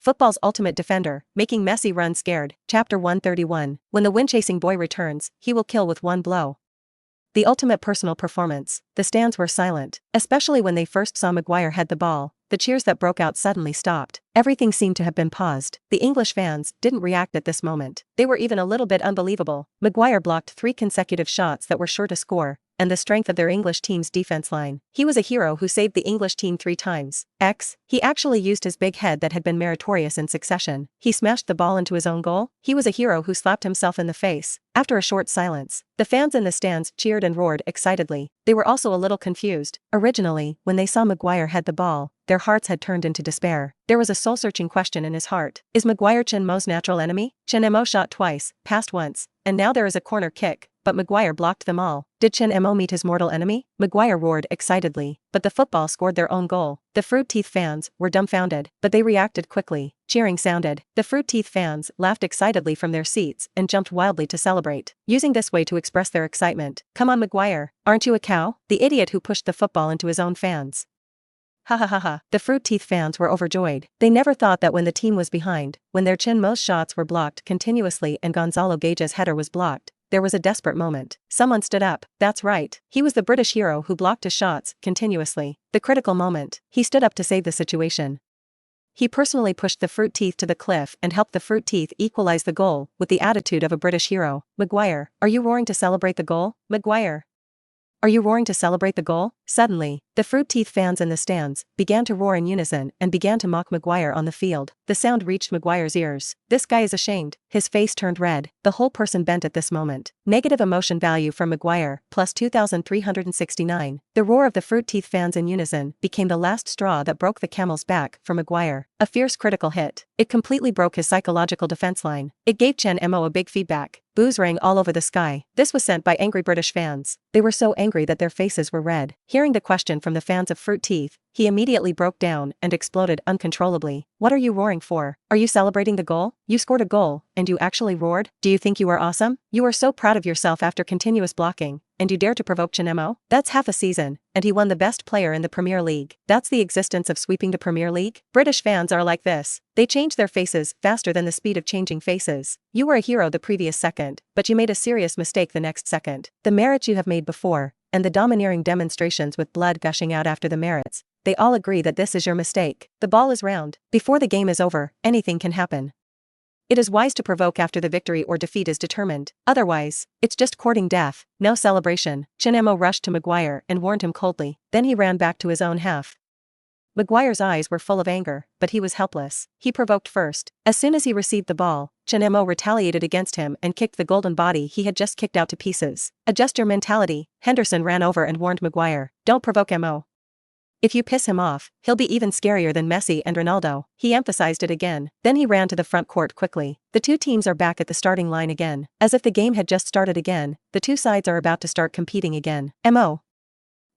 Football's ultimate defender, making Messi run scared. Chapter 131. When the wind-chasing boy returns, he will kill with one blow. The ultimate personal performance. The stands were silent, especially when they first saw Maguire head the ball. The cheers that broke out suddenly stopped. Everything seemed to have been paused. The English fans didn't react at this moment. They were even a little bit unbelievable. Maguire blocked 3 consecutive shots that were sure to score, and the strength of their English team's defense line. He was a hero who saved the English team 3 times. He actually used his big head that had been meritorious in succession. He smashed the ball into his own goal. He was a hero who slapped himself in the face. After a short silence, the fans in the stands cheered and roared excitedly. They were also a little confused. Originally, when they saw Maguire head the ball, their hearts had turned into despair. There was a soul-searching question in his heart. Is Maguire Chen Mo's natural enemy? Chen Mo shot twice, passed once, and now there is a corner kick, but Maguire blocked them all. Did Chen Mo meet his mortal enemy? Maguire roared excitedly, but the football scored their own goal. The Fruit Teeth fans were dumbfounded, but they reacted quickly. Cheering sounded. The Fruit Teeth fans laughed excitedly from their seats and jumped wildly to celebrate, using this way to express their excitement. Come on, Maguire, aren't you a cow? The idiot who pushed the football into his own fans. Ha ha ha ha. The Fruit Teeth fans were overjoyed. They never thought that when the team was behind, when their Chen Mo's shots were blocked continuously and Gonzalo Gage's header was blocked, there was a desperate moment. Someone stood up. That's right. He was the British hero who blocked his shots continuously. The critical moment. He stood up to save the situation. He personally pushed the Fruit Teeth to the cliff and helped the Fruit Teeth equalize the goal with the attitude of a British hero. Maguire, are you roaring to celebrate the goal? Maguire, are you roaring to celebrate the goal? Suddenly, the Fruit Teeth fans in the stands began to roar in unison and began to mock Maguire on the field. The sound reached Maguire's ears. This guy is ashamed. His face turned red. The whole person bent at this moment. Negative emotion value from Maguire, plus 2,369. The roar of the Fruit Teeth fans in unison became the last straw that broke the camel's back for Maguire. A fierce critical hit. It completely broke his psychological defense line. It gave Chen Mo a big feedback. Boos rang all over the sky. This was sent by angry British fans. They were so angry that their faces were red. Hearing the question from the fans of Fruit Teeth, he immediately broke down and exploded uncontrollably. What are you roaring for? Are you celebrating the goal? You scored a goal, and you actually roared? Do you think you are awesome? You are so proud of yourself after continuous blocking, and you dare to provoke Chen Mo? That's half a season, and he won the best player in the Premier League. That's the existence of sweeping the Premier League? British fans are like this. They change their faces faster than the speed of changing faces. You were a hero the previous second, but you made a serious mistake the next second. The merits you have made before, and the domineering demonstrations with blood gushing out after the merits, they all agree that this is your mistake. The ball is round. Before the game is over, anything can happen. It is wise to provoke after the victory or defeat is determined. Otherwise, it's just courting death. No celebration. Chen Mo rushed to Maguire and warned him coldly. Then he ran back to his own half. Maguire's eyes were full of anger, but he was helpless. He provoked first. As soon as he received the ball, Chen Mo retaliated against him and kicked the golden body he had just kicked out to pieces. Adjust your mentality. Henderson ran over and warned Maguire. Don't provoke Mo. If you piss him off, he'll be even scarier than Messi and Ronaldo. He emphasized it again. Then he ran to the front court quickly. The two teams are back at the starting line again. As if the game had just started again, the two sides are about to start competing again. Mo,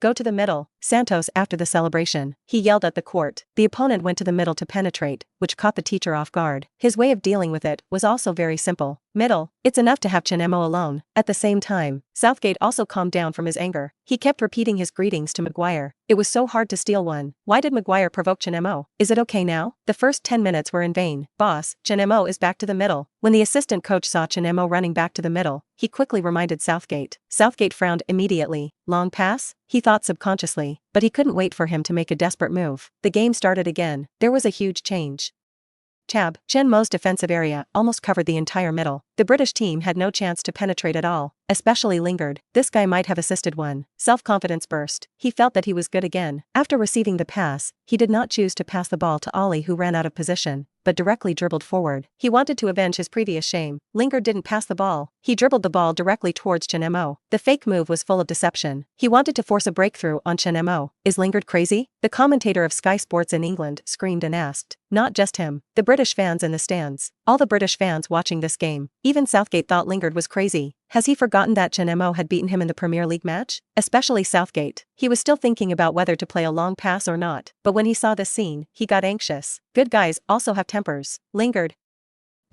go to the middle. Santos after the celebration. He yelled at the court. The opponent went to the middle to penetrate, which caught the teacher off guard. His way of dealing with it was also very simple. Middle. It's enough to have Chen Mo alone. At the same time, Southgate also calmed down from his anger. He kept repeating his greetings to Maguire. It was so hard to steal one. Why did Maguire provoke Chen Mo? Is it okay now? The first 10 minutes were in vain. Boss, Chen Mo is back to the middle. When the assistant coach saw Chen Mo running back to the middle, he quickly reminded Southgate. Southgate frowned immediately. Long pass? He thought subconsciously, but he couldn't wait for him to make a desperate move. The game started again. There was a huge change. Chen Mo's defensive area almost covered the entire middle. The British team had no chance to penetrate at all, especially Lingard. This guy might have assisted one. Self-confidence burst. He felt that he was good again. After receiving the pass, he did not choose to pass the ball to Ollie, who ran out of position, but directly dribbled forward. He wanted to avenge his previous shame. Lingard didn't pass the ball. He dribbled the ball directly towards Chen Mo. The fake move was full of deception. He wanted to force a breakthrough on Chen Mo. Is Lingard crazy? The commentator of Sky Sports in England screamed and asked. Not just him. The British fans in the stands. All the British fans watching this game. Even Southgate thought Lingard was crazy. Has he forgotten that Chen Mo had beaten him in the Premier League match? Especially Southgate. He was still thinking about whether to play a long pass or not, but when he saw this scene, he got anxious. Good guys also have tempers. Lingard,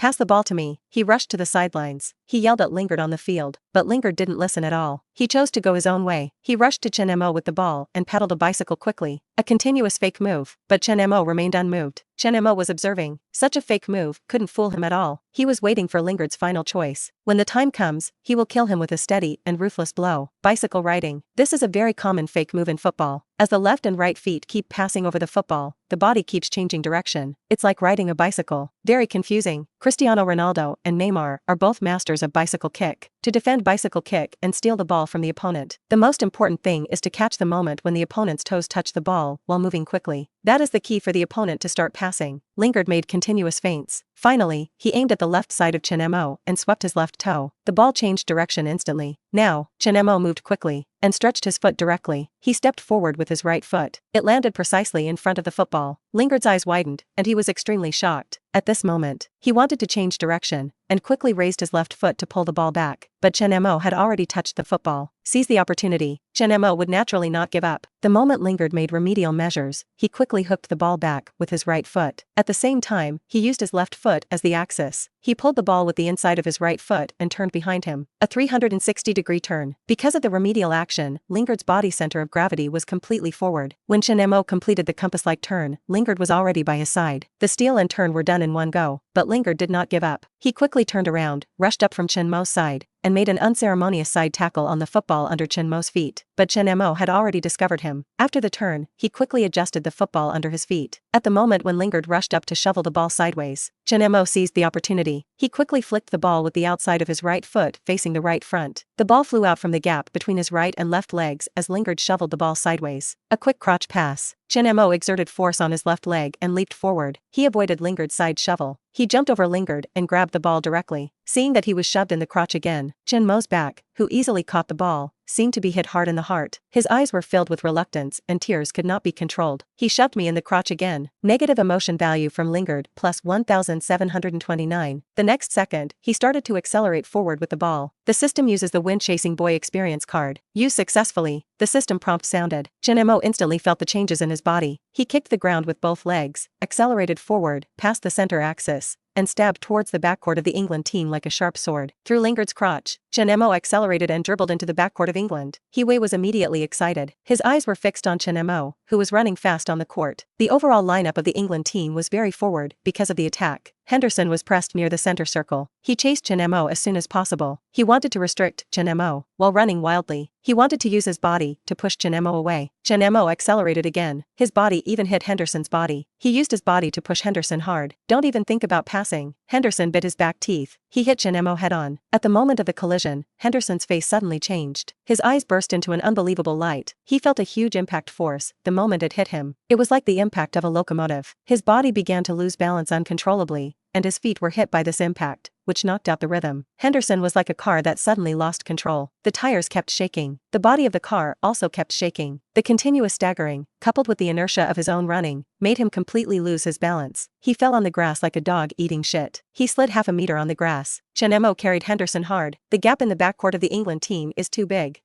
Pass the ball to me." He rushed to the sidelines. He yelled at Lingard on the field, but Lingard didn't listen at all. He chose to go his own way. He rushed to Chen Mo with the ball and pedaled a bicycle quickly. A continuous fake move, but Chen Mo remained unmoved. Chen Mo was observing. Such a fake move couldn't fool him at all. He was waiting for Lingard's final choice. When the time comes, he will kill him with a steady and ruthless blow. Bicycle riding. This is a very common fake move in football. As the left and right feet keep passing over the football, the body keeps changing direction. It's like riding a bicycle. Very confusing. Cristiano Ronaldo and Neymar are both masters of bicycle kick. To defend bicycle kick and steal the ball from the opponent, the most important thing is to catch the moment when the opponent's toes touch the ball while moving quickly. That is the key for the opponent to start passing. Lingard made continuous feints. Finally, he aimed at the left side of Chen Mo and swept his left toe. The ball changed direction instantly. Now, Chen Mo moved quickly and stretched his foot directly. He stepped forward with his right foot. It landed precisely in front of the football. Lingard's eyes widened, and he was extremely shocked. At this moment, he wanted to change direction and quickly raised his left foot to pull the ball back, but Chen Mo had already touched the football. Seize the opportunity. Chen Mo would naturally not give up. The moment Lingard made remedial measures, he quickly hooked the ball back with his right foot. At the same time, he used his left foot as the axis. He pulled the ball with the inside of his right foot and turned behind him. A 360-degree turn. Because of the remedial action, Lingard's body center of gravity was completely forward. When Chen Mo completed the compass-like turn, Lingard was already by his side. The steal and turn were done in one go, but Lingard did not give up. He quickly turned around, rushed up from Chen Mo's side, and made an unceremonious side tackle on the football under Chen Mo's feet. But Chen Mo had already discovered him. After the turn, he quickly adjusted the football under his feet. At the moment when Lingard rushed up to shovel the ball sideways, Chen Mo seized the opportunity. He quickly flicked the ball with the outside of his right foot facing the right front. The ball flew out from the gap between his right and left legs as Lingard shoveled the ball sideways. A quick crotch pass. Chen Mo exerted force on his left leg and leaped forward. He avoided Lingard's side shovel. He jumped over Lingard and grabbed the ball directly. Seeing that he was shoved in the crotch again, Chen Mo's back, who easily caught the ball, seemed to be hit hard in the heart. His eyes were filled with reluctance and tears could not be controlled. He shoved me in the crotch again. Negative emotion value from Lingard plus 1729. The next second, he started to accelerate forward with the ball. The system uses the wind-chasing boy experience card. Used successfully. The system prompt sounded. Chen Mo instantly felt the changes in his body. He kicked the ground with both legs, accelerated forward, past the center axis, and stabbed towards the backcourt of the England team like a sharp sword. Through Lingard's crotch, Chen Mo accelerated and dribbled into the backcourt of England. He was immediately excited. His eyes were fixed on Chen Mo, who was running fast on the court. The overall lineup of the England team was very forward because of the attack. Henderson was pressed near the center circle. He chased Chen Mo as soon as possible. He wanted to restrict Chen Mo while running wildly. He wanted to use his body to push Chen Mo away. Chen Mo accelerated again. His body even hit Henderson's body. He used his body to push Henderson hard. Don't even think about passing. Henderson bit his back teeth. He hit Chen Mo head on. At the moment of the collision, Henderson's face suddenly changed. His eyes burst into an unbelievable light. He felt a huge impact force the moment it hit him. It was like the impact of a locomotive. His body began to lose balance uncontrollably, and his feet were hit by this impact, which knocked out the rhythm. Henderson was like a car that suddenly lost control. The tires kept shaking. The body of the car also kept shaking. The continuous staggering, coupled with the inertia of his own running, made him completely lose his balance. He fell on the grass like a dog eating shit. He slid half a meter on the grass. Chen Mo carried Henderson hard. The gap in the backcourt of the England team is too big.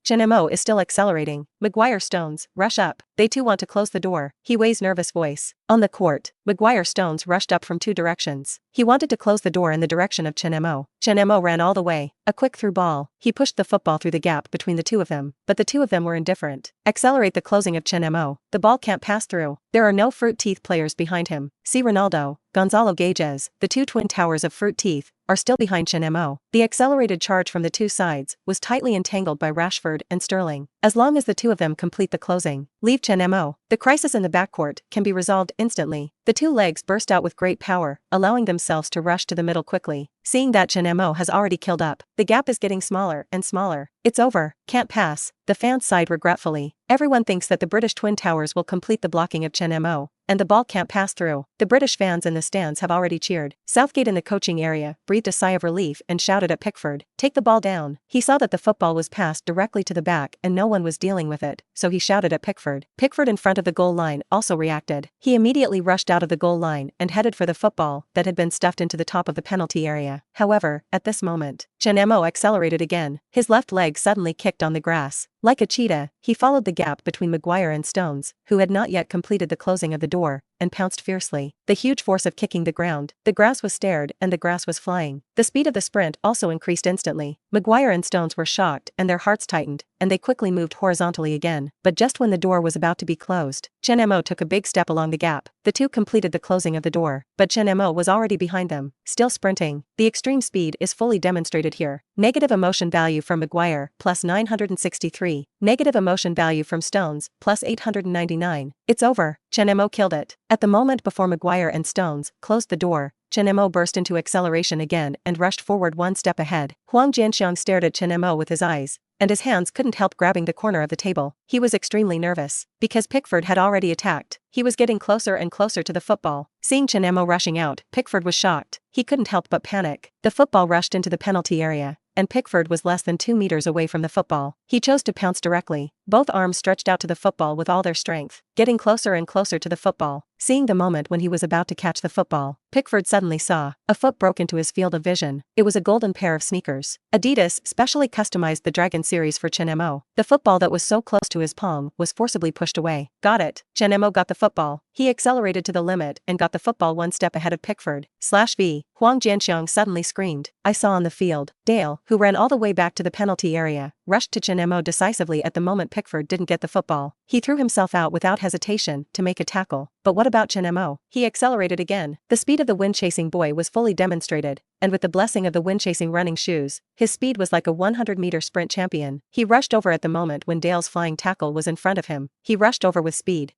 Chen Mo is still accelerating. Maguire Stones, rush up. They too want to close the door. He weighs nervous voice. On the court, Maguire Stones rushed up from two directions. He wanted to close the door in the direction of Chen Mo. Chen Mo ran all the way. A quick through ball. He pushed the football through the gap between the two of them, but the two of them were indifferent. Accelerate the closing of Chen Mo. The ball can't pass through. There are no fruit teeth players behind him. See Ronaldo, Gonzalo Gages, the two twin towers of fruit teeth, are still behind Chen Mo. The accelerated charge from the two sides was tightly entangled by Rashford and Sterling. As long as the two of them complete the closing, leave Chen Mo. The crisis in the backcourt can be resolved instantly. The two legs burst out with great power, allowing themselves to rush to the middle quickly. Seeing that Chen Mo has already killed up, the gap is getting smaller and smaller. It's over. Can't pass. The fans sighed regretfully. Everyone thinks that the British Twin Towers will complete the blocking of Chen Mo, and the ball can't pass through. The British fans in the stands have already cheered. Southgate in the coaching area breathed a sigh of relief and shouted at Pickford, "Take the ball down." He saw that the football was passed directly to the back and no one was dealing with it, so he shouted at Pickford. Pickford in front of the goal line also reacted. He immediately rushed out of the goal line and headed for the football that had been stuffed into the top of the penalty area. However, at this moment, Chen Mo accelerated again. His left leg suddenly kicked on the grass. Like a cheetah, he followed the gap between Maguire and Stones, who had not yet completed the closing of the door, and pounced fiercely, the huge force of kicking the ground. The grass was stared and the grass was flying. The speed of the sprint also increased instantly. Maguire and Stones were shocked and their hearts tightened, and they quickly moved horizontally again. But just when the door was about to be closed, Chen Mo took a big step along the gap. The two completed the closing of the door, but Chen Mo was already behind them, still sprinting. The extreme speed is fully demonstrated here. Negative emotion value from Maguire, plus 963. Negative emotion value from Stones, plus 899. It's over. Chen Mo killed it. At the moment before Maguire and Stones closed the door, Chen Mo burst into acceleration again and rushed forward one step ahead. Huang Jianxiang stared at Chen Mo with his eyes, and his hands couldn't help grabbing the corner of the table. He was extremely nervous, because Pickford had already attacked. He was getting closer and closer to the football. Seeing Chen Mo rushing out, Pickford was shocked. He couldn't help but panic. The football rushed into the penalty area, and Pickford was less than 2 meters away from the football. He chose to pounce directly, both arms stretched out to the football with all their strength, getting closer and closer to the football. Seeing the moment when he was about to catch the football, Pickford suddenly saw a foot broke into his field of vision. It was a golden pair of sneakers. Adidas specially customized the Dragon series for Chen Mo. The football that was so close to his palm was forcibly pushed away. Got it. Chen Mo got the football. He accelerated to the limit and got the football one step ahead of Pickford. /V. Huang Jianxiang suddenly screamed. I saw on the field. Dale, who ran all the way back to the penalty area, rushed to Chen Mo decisively at the moment Pickford didn't get the football. He threw himself out without hesitation to make a tackle. But what about Chen Mo? He accelerated again. The speed of the wind-chasing boy was fully demonstrated, and with the blessing of the wind-chasing running shoes, his speed was like a 100-meter sprint champion. He rushed over at the moment when Dale's flying tackle was in front of him. He rushed over with speed.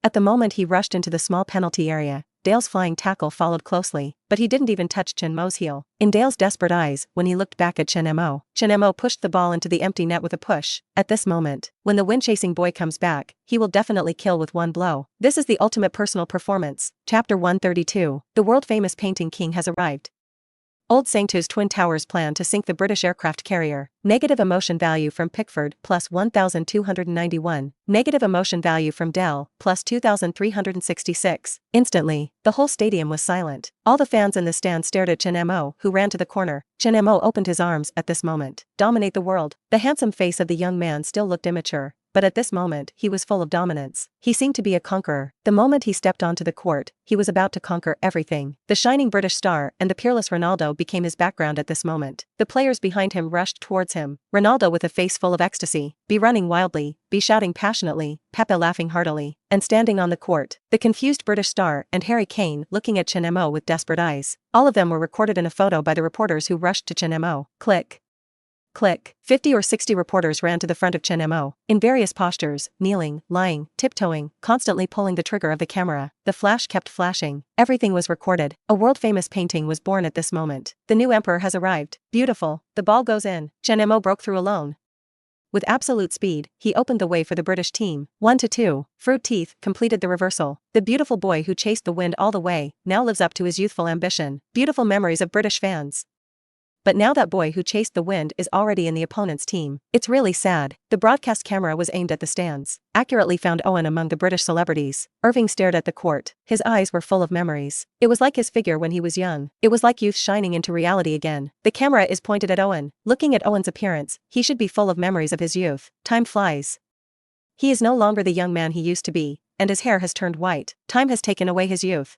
At the moment he rushed into the small penalty area, Dale's flying tackle followed closely, but he didn't even touch Chen Mo's heel. In Dale's desperate eyes, when he looked back at Chen Mo pushed the ball into the empty net with a push. At this moment, when the wind-chasing boy comes back, he will definitely kill with one blow. This is the ultimate personal performance. Chapter 132. The world-famous painting king has arrived. Old Sangtu's Twin Towers plan to sink the British aircraft carrier. Negative emotion value from Pickford, plus 1,291. Negative emotion value from Dell, plus 2,366. Instantly, the whole stadium was silent. All the fans in the stand stared at Chen Mo, who ran to the corner. Chen Mo opened his arms at this moment. Dominate the world. The handsome face of the young man still looked immature, but at this moment he was full of dominance. He seemed to be a conqueror. The moment he stepped onto the court, he was about to conquer everything. The shining British star and the peerless Ronaldo became his background at this moment. The players behind him rushed towards him. Ronaldo with a face full of ecstasy, be running wildly, be shouting passionately, Pepe laughing heartily, and standing on the court. The confused British star and Harry Kane looking at Chen Mo with desperate eyes. All of them were recorded in a photo by the reporters who rushed to Chen Mo. Click. Click. 50 or 60 reporters ran to the front of Chen Mo, in various postures, kneeling, lying, tiptoeing, constantly pulling the trigger of the camera. The flash kept flashing. Everything was recorded. A world-famous painting was born at this moment. The new emperor has arrived. Beautiful. The ball goes in. Chen Mo broke through alone. With absolute speed, he opened the way for the British team. 1-2. Fruit Teeth completed the reversal. The beautiful boy who chased the wind all the way now lives up to his youthful ambition. Beautiful memories of British fans. But now that boy who chased the wind is already in the opponent's team. It's really sad. The broadcast camera was aimed at the stands. Accurately found Owen among the British celebrities. Irving stared at the court. His eyes were full of memories. It was like his figure when he was young. It was like youth shining into reality again. The camera is pointed at Owen. Looking at Owen's appearance, he should be full of memories of his youth. Time flies. He is no longer the young man he used to be, and his hair has turned white. Time has taken away his youth.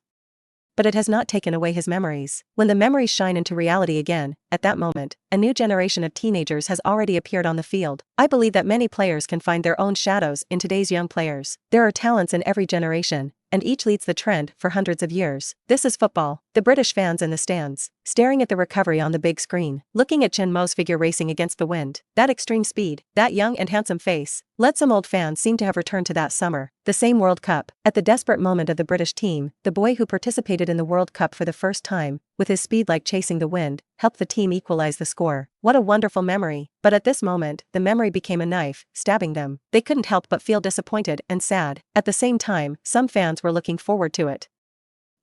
But it has not taken away his memories. When the memories shine into reality again, at that moment, a new generation of teenagers has already appeared on the field. I believe that many players can find their own shadows in today's young players. There are talents in every generation, and each leads the trend for hundreds of years. This is football. The British fans in the stands, staring at the recovery on the big screen, looking at Chen Mo's figure racing against the wind. That extreme speed, that young and handsome face. Let some old fans seem to have returned to that summer. The same World Cup. At the desperate moment of the British team, the boy who participated in the World Cup for the first time, with his speed like chasing the wind, helped the team equalize the score. What a wonderful memory. But at this moment, the memory became a knife, stabbing them. They couldn't help but feel disappointed and sad. At the same time, some fans were looking forward to it.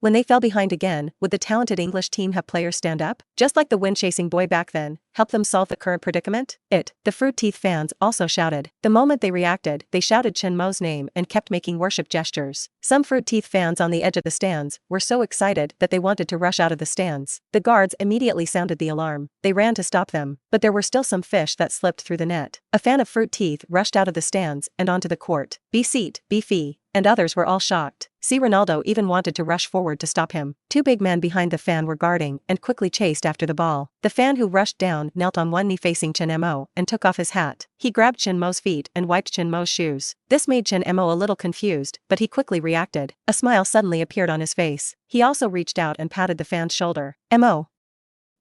When they fell behind again, would the talented English team have players stand up? Just like the wind-chasing boy back then, help them solve the current predicament? The Fruit Teeth fans also shouted. The moment they reacted, they shouted Chen Mo's name and kept making worship gestures. Some Fruit Teeth fans on the edge of the stands were so excited that they wanted to rush out of the stands. The guards immediately sounded the alarm. They ran to stop them, but there were still some fish that slipped through the net. A fan of Fruit Teeth rushed out of the stands and onto the court. Be seat, be fee. and others were all shocked. See, Ronaldo even wanted to rush forward to stop him. Two big men behind the fan were guarding and quickly chased after the ball. The fan who rushed down knelt on one knee facing Chen Mo and took off his hat. He grabbed Chen Mo's feet and wiped Chen Mo's shoes. This made Chen Mo a little confused, but he quickly reacted. A smile suddenly appeared on his face. He also reached out and patted the fan's shoulder. Mo,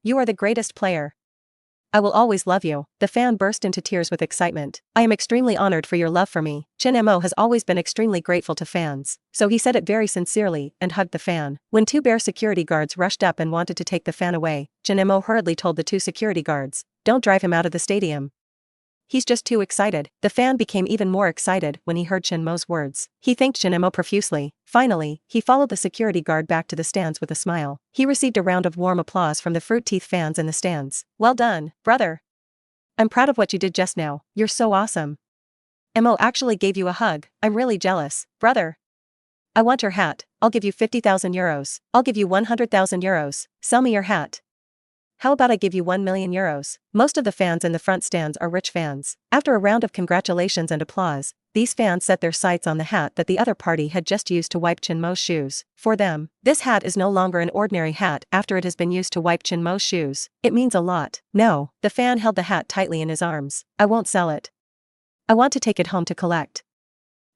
you are the greatest player. I will always love you. The fan burst into tears with excitement. I am extremely honored for your love for me. Chen Mo has always been extremely grateful to fans, so he said it very sincerely and hugged the fan. When two bear security guards rushed up and wanted to take the fan away, Chen Mo hurriedly told the two security guards, "Don't drive him out of the stadium. He's just too excited." The fan became even more excited when he heard Chen Mo's words. He thanked Chen Mo profusely. Finally, he followed the security guard back to the stands with a smile. He received a round of warm applause from the fruit teeth fans in the stands. "Well done, brother. I'm proud of what you did just now. You're so awesome. Mo actually gave you a hug. I'm really jealous, brother. I want your hat. I'll give you 50,000 euros. I'll give you 100,000 euros. Sell me your hat. How about I give you 1 million euros? Most of the fans in the front stands are rich fans. After a round of congratulations and applause, these fans set their sights on the hat that the other party had just used to wipe Chen Mo's shoes. For them, this hat is no longer an ordinary hat after it has been used to wipe Chen Mo's shoes. It means a lot. No, the fan held the hat tightly in his arms. I won't sell it. I want to take it home to collect.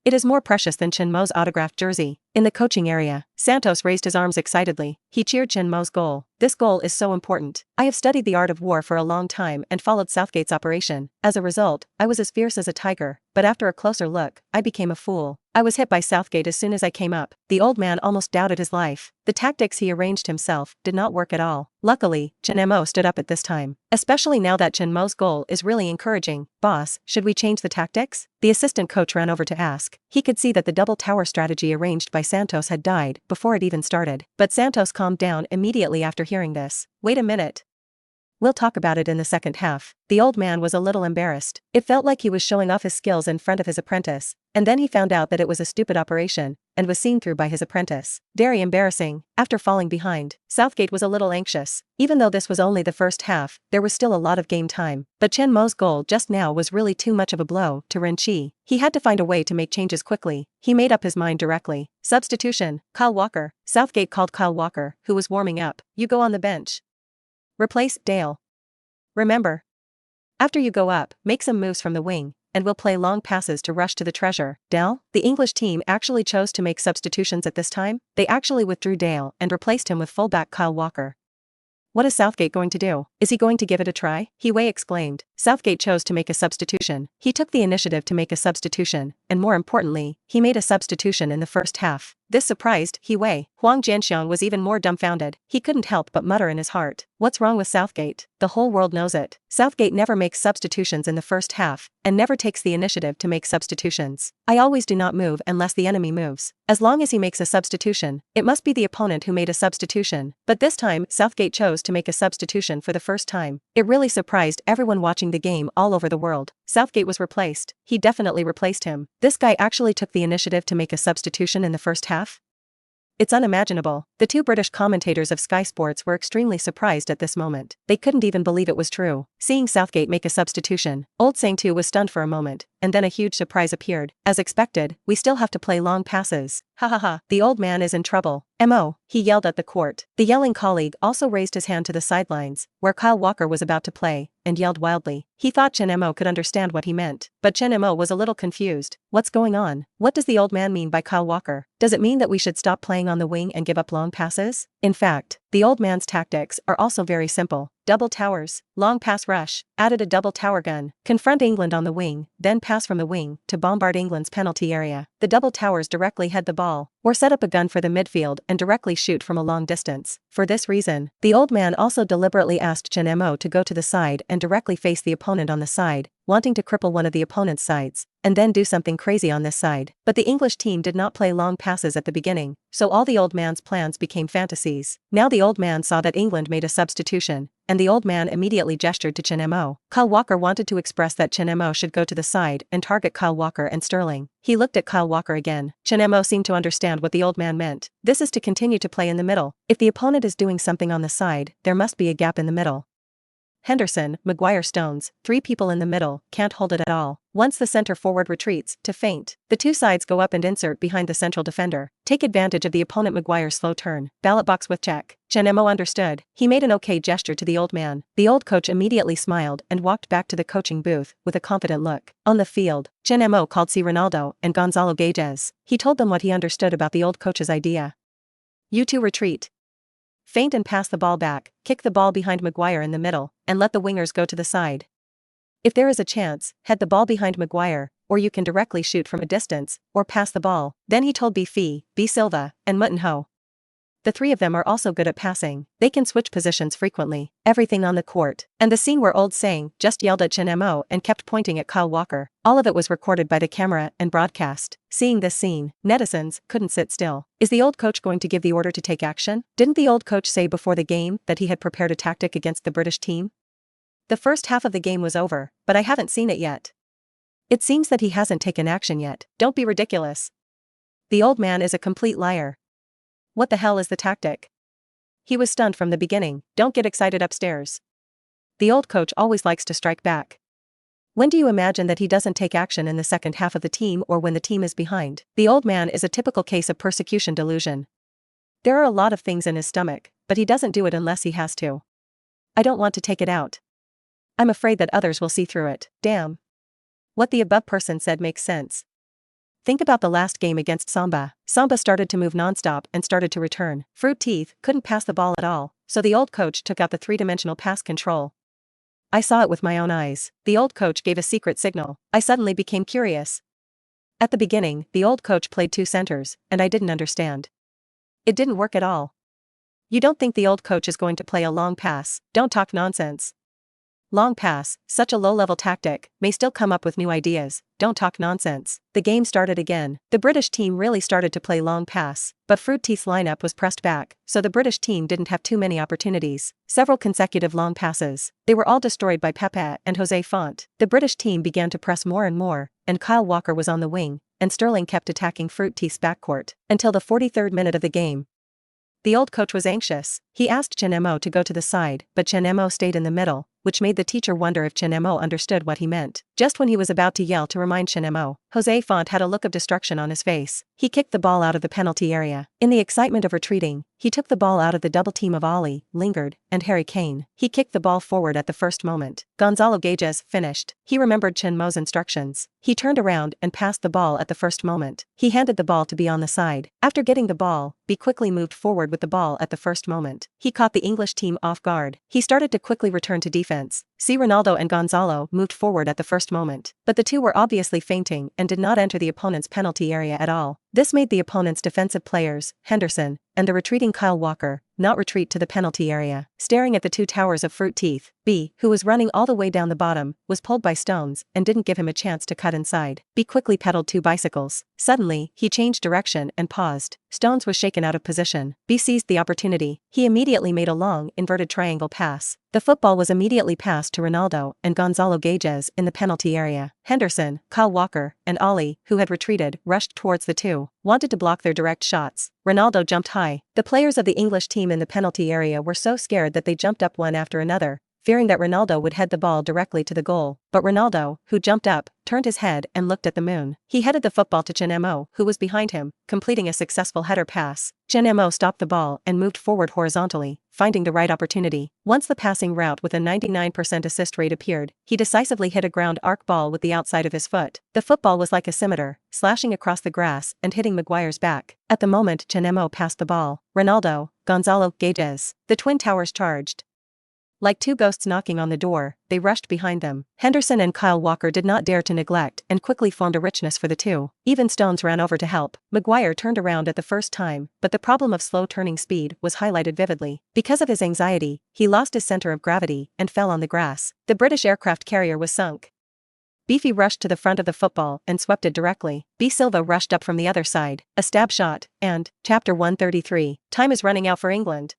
It is more precious than Chen Mo's autographed jersey. In the coaching area, Santos raised his arms excitedly. He cheered Chen Mo's goal. This goal is so important. I have studied the art of war for a long time and followed Southgate's operation. As a result, I was as fierce as a tiger, but after a closer look, I became a fool. I was hit by Southgate as soon as I came up. The old man almost doubted his life. The tactics he arranged himself did not work at all. Luckily, Chen Mo stood up at this time. Especially now that Chen Mo's goal is really encouraging. Boss, should we change the tactics? The assistant coach ran over to ask. He could see that the double tower strategy arranged by Santos had died before it even started. But Santos calmed down immediately after hearing this. Wait a minute. We'll talk about it in the second half. The old man was a little embarrassed. It felt like he was showing off his skills in front of his apprentice, and then he found out that it was a stupid operation, and was seen through by his apprentice. Very embarrassing. After falling behind, Southgate was a little anxious. Even though this was only the first half, there was still a lot of game time. But Chen Mo's goal just now was really too much of a blow to Ren Chi. He had to find a way to make changes quickly. He made up his mind directly. Substitution. Kyle Walker. Southgate called Kyle Walker, who was warming up. You go on the bench. Replace Dale. Remember, after you go up, make some moves from the wing, and we'll play long passes to rush to the treasure. Dale? The English team actually chose to make substitutions at this time. They actually withdrew Dale and replaced him with fullback Kyle Walker. What is Southgate going to do? Is he going to give it a try? Wei exclaimed. Southgate chose to make a substitution. He took the initiative to make a substitution, and more importantly, he made a substitution in the first half. This surprised Wei. Huang Jianxiang was even more dumbfounded. He couldn't help but mutter in his heart. What's wrong with Southgate? The whole world knows it. Southgate never makes substitutions in the first half, and never takes the initiative to make substitutions. I always do not move unless the enemy moves. As long as he makes a substitution, it must be the opponent who made a substitution. But this time, Southgate chose to make a substitution for the first time. It really surprised everyone watching the game all over the world. Southgate was replaced. He definitely replaced him. This guy actually took the initiative to make a substitution in the first half? It's unimaginable. The two British commentators of Sky Sports were extremely surprised at this moment. They couldn't even believe it was true. Seeing Southgate make a substitution, Old Sang Tu was stunned for a moment, and then a huge surprise appeared. As expected, we still have to play long passes. Ha ha ha. The old man is in trouble. Mo, he yelled at the court. The yelling colleague also raised his hand to the sidelines, where Kyle Walker was about to play, and yelled wildly. He thought Chen Mo could understand what he meant, but Chen Mo was a little confused. What's going on? What does the old man mean by Kyle Walker? Does it mean that we should stop playing on the wing and give up long passes? In fact, the old man's tactics are also very simple. Double towers, long pass rush, added a double tower gun, confront England on the wing, then pass from the wing to bombard England's penalty area. The double towers directly head the ball, or set up a gun for the midfield and directly shoot from a long distance. For this reason, the old man also deliberately asked Chen Mo to go to the side and directly face the opponent on the side, wanting to cripple one of the opponent's sides, and then do something crazy on this side. But the English team did not play long passes at the beginning, so all the old man's plans became fantasies. Now the old man saw that England made a substitution, and the old man immediately gestured to Chen Mo. Kyle Walker wanted to express that Chen Mo should go to the side and target Kyle Walker and Sterling. He looked at Kyle Walker again. Chen Mo seemed to understand what the old man meant. This is to continue to play in the middle. If the opponent is doing something on the side, there must be a gap in the middle. Henderson, Maguire, Stones, 3 people in the middle, can't hold it at all. Once the center forward retreats, to feint, the 2 sides go up and insert behind the central defender. Take advantage of the opponent Maguire's slow turn. Ballot box with check. Chen Mo understood. He made an okay gesture to the old man. The old coach immediately smiled and walked back to the coaching booth with a confident look. On the field, Chen Mo called Ronaldo and Gonzalo Gages. He told them what he understood about the old coach's idea. You two retreat. Feint and pass the ball back, kick the ball behind Maguire in the middle, and let the wingers go to the side. If there is a chance, head the ball behind Maguire, or you can directly shoot from a distance, or pass the ball. Then he told B Silva, and Moutinho. The 3 of them are also good at passing. They can switch positions frequently. Everything on the court. And the scene where Old Sang just yelled at Chen Mo and kept pointing at Kyle Walker. All of it was recorded by the camera and broadcast. Seeing this scene, netizens couldn't sit still. Is the old coach going to give the order to take action? Didn't the old coach say before the game that he had prepared a tactic against the British team? The first half of the game was over, but I haven't seen it yet. It seems that he hasn't taken action yet. Don't be ridiculous. The old man is a complete liar. What the hell is the tactic? He was stunned from the beginning. Don't get excited upstairs. The old coach always likes to strike back. When do you imagine that he doesn't take action in the second half of the team or when the team is behind? The old man is a typical case of persecution delusion. There are a lot of things in his stomach, but he doesn't do it unless he has to. I don't want to take it out. I'm afraid that others will see through it. Damn. What the above person said makes sense. Think about the last game against Samba. Samba started to move nonstop and started to return. Fruit Teeth couldn't pass the ball at all, so the old coach took out the 3-dimensional pass control. I saw it with my own eyes. The old coach gave a secret signal. I suddenly became curious. At the beginning, the old coach played 2 centers, and I didn't understand. It didn't work at all. You don't think the old coach is going to play a long pass? Don't talk nonsense. Long pass, such a low-level tactic, may still come up with new ideas. Don't talk nonsense. The game started again. The British team really started to play long pass, but Fruit Teeth's lineup was pressed back, so the British team didn't have too many opportunities. Several consecutive long passes. They were all destroyed by Pepe and Jose Font. The British team began to press more and more, and Kyle Walker was on the wing, and Sterling kept attacking Fruit Teeth's backcourt, until the 43rd minute of the game. The old coach was anxious. He asked Chen Mo to go to the side, but Chen Mo stayed in the middle, which made the teacher wonder if Chen Mo understood what he meant. Just when he was about to yell to remind Chen Mo, Jose Font had a look of destruction on his face. He kicked the ball out of the penalty area. In the excitement of retreating, he took the ball out of the double team of Ali, Lingard, and Harry Kane. He kicked the ball forward at the first moment. Gonzalo Gages finished. He remembered Chen Mo's instructions. He turned around and passed the ball at the first moment. He handed the ball to B on the side. After getting the ball, B quickly moved forward with the ball at the first moment. He caught the English team off guard. He started to quickly return to defense. Ronaldo and Gonzalo moved forward at the first moment, but the 2 were obviously feinting and did not enter the opponent's penalty area at all. This made the opponent's defensive players, Henderson, and the retreating Kyle Walker, not retreat to the penalty area. Staring at the 2 towers of Fruit Teeth, B, who was running all the way down the bottom, was pulled by Stones and didn't give him a chance to cut inside. B quickly pedaled 2 bicycles. Suddenly, he changed direction and paused. Stones was shaken out of position. B seized the opportunity. He immediately made a long, inverted triangle pass. The football was immediately passed to Ronaldo and Gonzalo Gages in the penalty area. Henderson, Kyle Walker, and Ali, who had retreated, rushed towards the 2, wanted to block their direct shots. Ronaldo jumped high. The players of the English team in the penalty area were so scared that they jumped up one after another, fearing that Ronaldo would head the ball directly to the goal. But Ronaldo, who jumped up, turned his head and looked at the moon. He headed the football to Chen Mo, who was behind him, completing a successful header pass. Chen Mo stopped the ball and moved forward horizontally, finding the right opportunity. Once the passing route with a 99% assist rate appeared, he decisively hit a ground arc ball with the outside of his foot. The football was like a scimitar, slashing across the grass and hitting Maguire's back. At the moment Chen Mo passed the ball, Ronaldo, Gonzalo Gages, the Twin Towers charged. Like 2 ghosts knocking on the door, they rushed behind them. Henderson and Kyle Walker did not dare to neglect and quickly formed a richness for the 2. Even Stones ran over to help. Maguire turned around at the first time, but the problem of slow turning speed was highlighted vividly. Because of his anxiety, he lost his center of gravity and fell on the grass. The British aircraft carrier was sunk. Beefy rushed to the front of the football and swept it directly. B. Silva rushed up from the other side, a stab shot, and, Chapter 133, time is running out for England.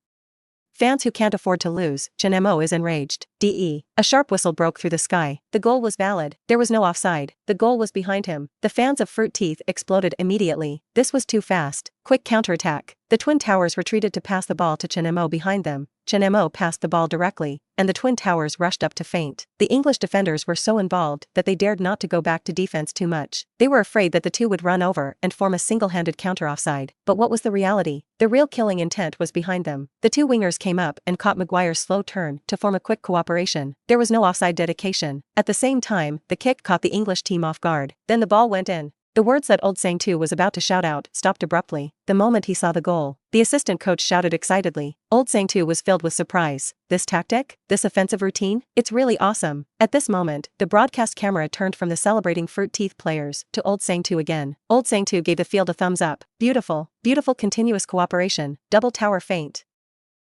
Fans who can't afford to lose, Chen Mo is enraged. DE. A sharp whistle broke through the sky. The goal was valid. There was no offside. The goal was behind him. The fans of Fruit Teeth exploded immediately. This was too fast. Quick counterattack. The Twin Towers retreated to pass the ball to Chen Mo behind them. Chen Mo passed the ball directly, and the Twin Towers rushed up to feint. The English defenders were so involved that they dared not to go back to defense too much. They were afraid that the two would run over and form a single-handed counter offside. But what was the reality? The real killing intent was behind them. The two wingers came up and caught Maguire's slow turn to form a quick cooperation. There was no offside dedication. At the same time, the kick caught the English team off guard. Then the ball went in. The words that Old Sang Tu was about to shout out stopped abruptly, the moment he saw the goal. The assistant coach shouted excitedly. Old Sang Tu was filled with surprise. This tactic? This offensive routine? It's really awesome. At this moment, the broadcast camera turned from the celebrating Fruit Teeth players to Old Sang Tu again. Old Sang Tu gave the field a thumbs up. Beautiful. Beautiful continuous cooperation. Double tower feint.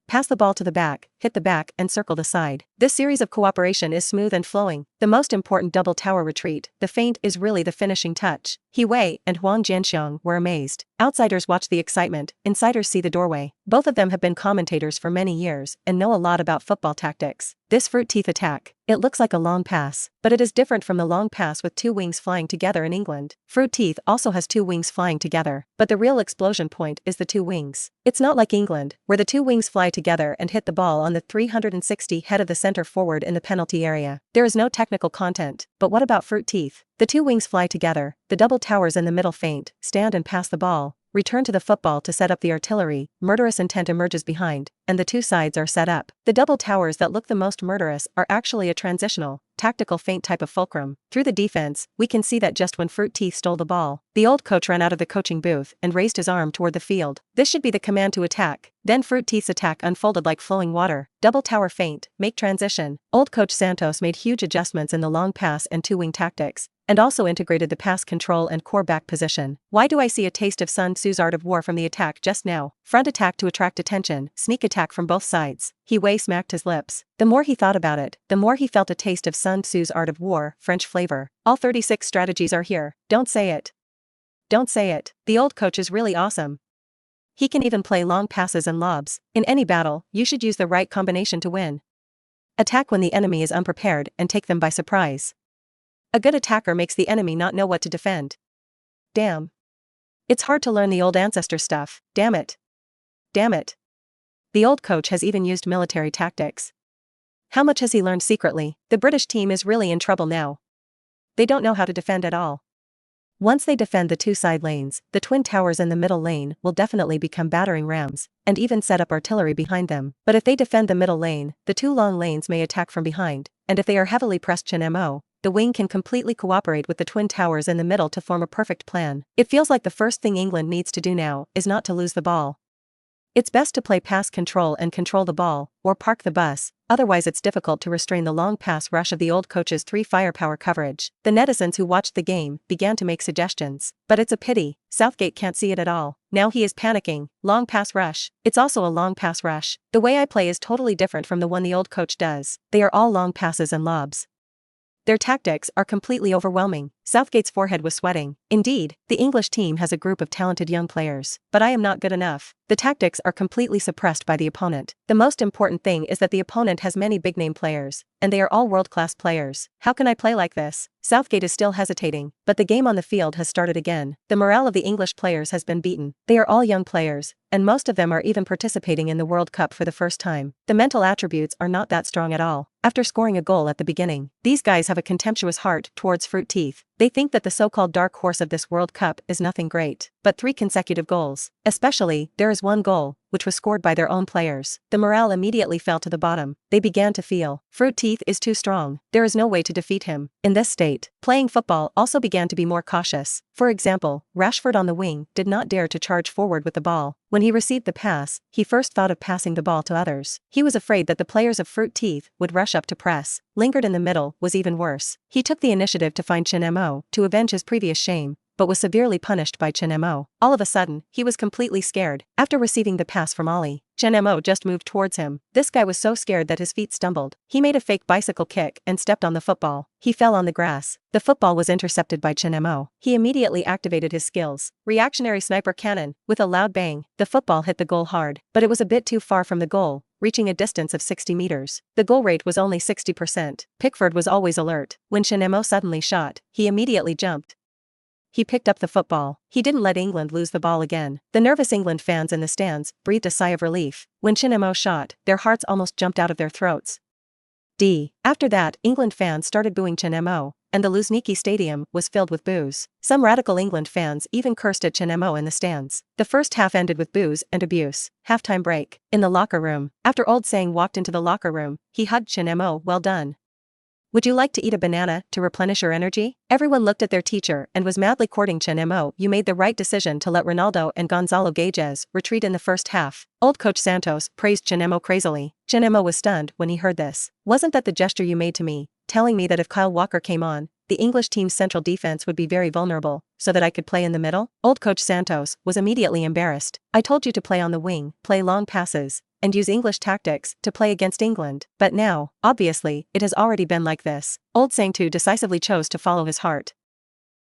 Pass the ball to the back, hit the back and circle the side. This series of cooperation is smooth and flowing. The most important double tower retreat, the feint, is really the finishing touch. He Wei and Huang Jianxiong were amazed. Outsiders watch the excitement, insiders see the doorway. Both of them have been commentators for many years and know a lot about football tactics. This Fruit Teeth attack, it looks like a long pass, but it is different from the long pass with two wings flying together in England. Fruit Teeth also has two wings flying together, but the real explosion point is the two wings. It's not like England, where the two wings fly together and hit the ball on the 360 head of the center forward in the penalty area. There is no technical content, but what about Fruit Teeth? The two wings fly together, the double towers in the middle feint, stand and pass the ball, return to the football to set up the artillery, murderous intent emerges behind, and the two sides are set up. The double towers that look the most murderous are actually a transitional, tactical feint type of fulcrum. Through the defense, we can see that just when Fruit Teeth stole the ball, the old coach ran out of the coaching booth and raised his arm toward the field. This should be the command to attack. Then Fruit Teeth's attack unfolded like flowing water. Double tower feint, make transition. Old coach Santos made huge adjustments in the long pass and two-wing tactics, and also integrated the pass control and core back position. Why do I see a taste of Sun Tzu's art of war from the attack just now? Front attack to attract attention, sneak attack from both sides. He Wei smacked his lips. The more he thought about it, the more he felt a taste of Sun Tzu's art of war, French flavor. All 36 strategies are here. Don't say it. Don't say it. The old coach is really awesome. He can even play long passes and lobs. In any battle, you should use the right combination to win. Attack when the enemy is unprepared and take them by surprise. A good attacker makes the enemy not know what to defend. Damn. It's hard to learn the old ancestor stuff. Damn it. Damn it. The old coach has even used military tactics. How much has he learned secretly? The British team is really in trouble now. They don't know how to defend at all. Once they defend the two side lanes, the twin towers in the middle lane will definitely become battering rams, and even set up artillery behind them. But if they defend the middle lane, the two long lanes may attack from behind, and if they are heavily pressed Chen Mo, the wing can completely cooperate with the twin towers in the middle to form a perfect plan. It feels like the first thing England needs to do now is not to lose the ball. It's best to play pass control and control the ball, or park the bus, otherwise it's difficult to restrain the long pass rush of the old coach's three firepower coverage. The netizens who watched the game began to make suggestions, but it's a pity, Southgate can't see it at all. Now he is panicking. Long pass rush. It's also a long pass rush. The way I play is totally different from the one the old coach does. They are all long passes and lobs. Their tactics are completely overwhelming. Southgate's forehead was sweating. Indeed, the English team has a group of talented young players, but I am not good enough. The tactics are completely suppressed by the opponent. The most important thing is that the opponent has many big-name players, and they are all world-class players. How can I play like this? Southgate is still hesitating, but the game on the field has started again. The morale of the English players has been beaten. They are all young players, and most of them are even participating in the World Cup for the first time. The mental attributes are not that strong at all. After scoring a goal at the beginning, these guys have a contemptuous heart towards Fruit Teeth. They think that the so-called dark horse of this World Cup is nothing great, but 3 consecutive goals. Especially, there is one goal, which was scored by their own players. The morale immediately fell to the bottom. They began to feel, Fruit Teeth is too strong. There is no way to defeat him. In this state, playing football also began to be more cautious. For example, Rashford on the wing did not dare to charge forward with the ball. When he received the pass, he first thought of passing the ball to others. He was afraid that the players of Fruit Teeth would rush up to press. Lingered in the middle was even worse. He took the initiative to find Chen Mo to avenge his previous shame, but was severely punished by Chen Mo. All of a sudden, he was completely scared. After receiving the pass from Ali, Chen Mo just moved towards him. This guy was so scared that his feet stumbled. He made a fake bicycle kick and stepped on the football. He fell on the grass. The football was intercepted by Chen Mo. He immediately activated his skills. Reactionary sniper cannon. With a loud bang, the football hit the goal hard, but it was a bit too far from the goal, reaching a distance of 60 meters. The goal rate was only 60%. Pickford was always alert. When Chen Mo suddenly shot, he immediately jumped. He picked up the football. He didn't let England lose the ball again. The nervous England fans in the stands breathed a sigh of relief. When Chen Mo shot, their hearts almost jumped out of their throats. After that, England fans started booing Chen Mo, and the Luzhniki Stadium was filled with boos. Some radical England fans even cursed at Chen Mo in the stands. The first half ended with boos and abuse. Halftime break. In the locker room. After Old Sang walked into the locker room, he hugged Chen Mo. Well done. Would you like to eat a banana to replenish your energy? Everyone looked at their teacher and was madly courting Chen Mo. You made the right decision to let Ronaldo and Gonzalo Guedes retreat in the first half. Old coach Santos praised Chen Mo crazily. Chen Mo was stunned when he heard this. Wasn't that the gesture you made to me, telling me that if Kyle Walker came on, the English team's central defense would be very vulnerable, so that I could play in the middle? Old coach Santos was immediately embarrassed. I told you to play on the wing, play long passes, and use English tactics to play against England. But now, obviously, it has already been like this. Old Sang too decisively chose to follow his heart.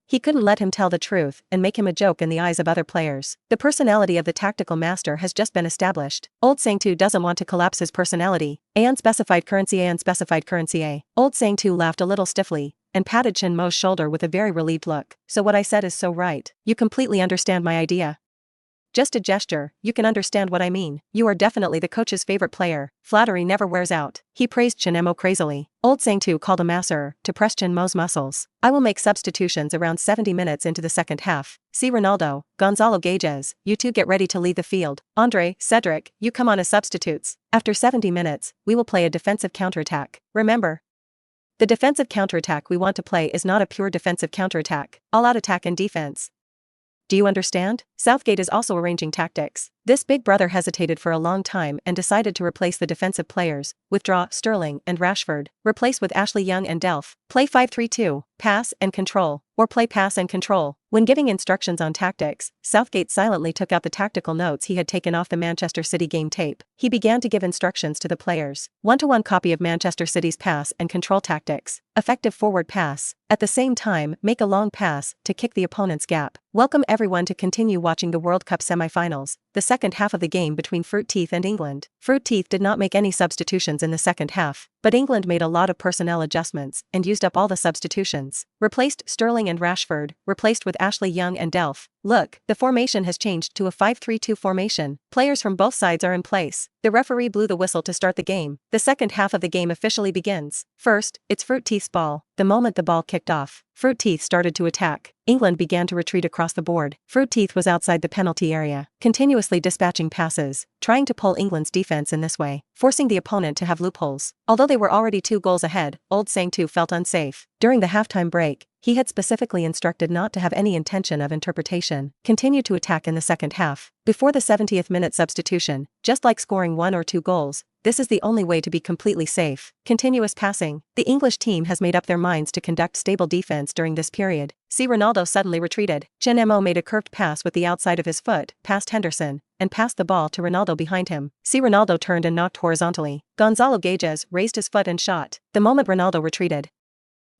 He couldn't let him tell the truth and make him a joke in the eyes of other players. The personality of the tactical master has just been established. Old Sang too doesn't want to collapse his personality. Unspecified currency. Old Sang too laughed a little stiffly and patted Chen Mo's shoulder with a very relieved look. So what I said is so right. You completely understand my idea. Just a gesture, you can understand what I mean. You are definitely the coach's favorite player. Flattery never wears out. He praised Chen Mo crazily. Old Sang too called a masseur to press Chen Mo's muscles. I will make substitutions around 70 minutes into the second half. See Ronaldo, Gonzalo Guedes, you two get ready to lead the field. Andre, Cedric, you come on as substitutes. After 70 minutes, we will play a defensive counterattack. Remember, the defensive counterattack we want to play is not a pure defensive counterattack. All-out attack and defense. Do you understand? Southgate is also arranging tactics. This big brother hesitated for a long time and decided to replace the defensive players, withdraw Sterling and Rashford, replace with Ashley Young and Delph, play 5-3-2, pass and control, or play pass and control. When giving instructions on tactics, Southgate silently took out the tactical notes he had taken off the Manchester City game tape. He began to give instructions to the players. 1-to-1 copy of Manchester City's pass and control tactics. Effective forward pass. At the same time, make a long pass to kick the opponent's gap. Welcome everyone to continue watching the World Cup semi-finals, the second half of the game between Fruit Teeth and England. Fruit Teeth did not make any substitutions in the second half, but England made a lot of personnel adjustments and used up all the substitutions. Replaced Sterling and Rashford, replaced with Ashley Young and Delph. Look, the formation has changed to a 5-3-2 formation. Players from both sides are in place. The referee blew the whistle to start the game. The second half of the game officially begins. First, it's Fruit Teeth's ball. The moment the ball kicked off, Fruit Teeth started to attack. England began to retreat across the board. Fruit Teeth was outside the penalty area, continuously dispatching passes, trying to pull England's defense in this way, forcing the opponent to have loopholes. Although they were already 2 goals ahead, Old Sang too felt unsafe. During the halftime break, he had specifically instructed not to have any intention of interpretation. Continue to attack in the second half. Before the 70th minute substitution, just like scoring 1 or 2 goals, this is the only way to be completely safe. Continuous passing. The English team has made up their minds to conduct stable defense during this period. See Ronaldo suddenly retreated. Chen Mo made a curved pass with the outside of his foot, past Henderson, and passed the ball to Ronaldo behind him. See Ronaldo turned and knocked horizontally. Gonzalo Guedes raised his foot and shot. The moment Ronaldo retreated,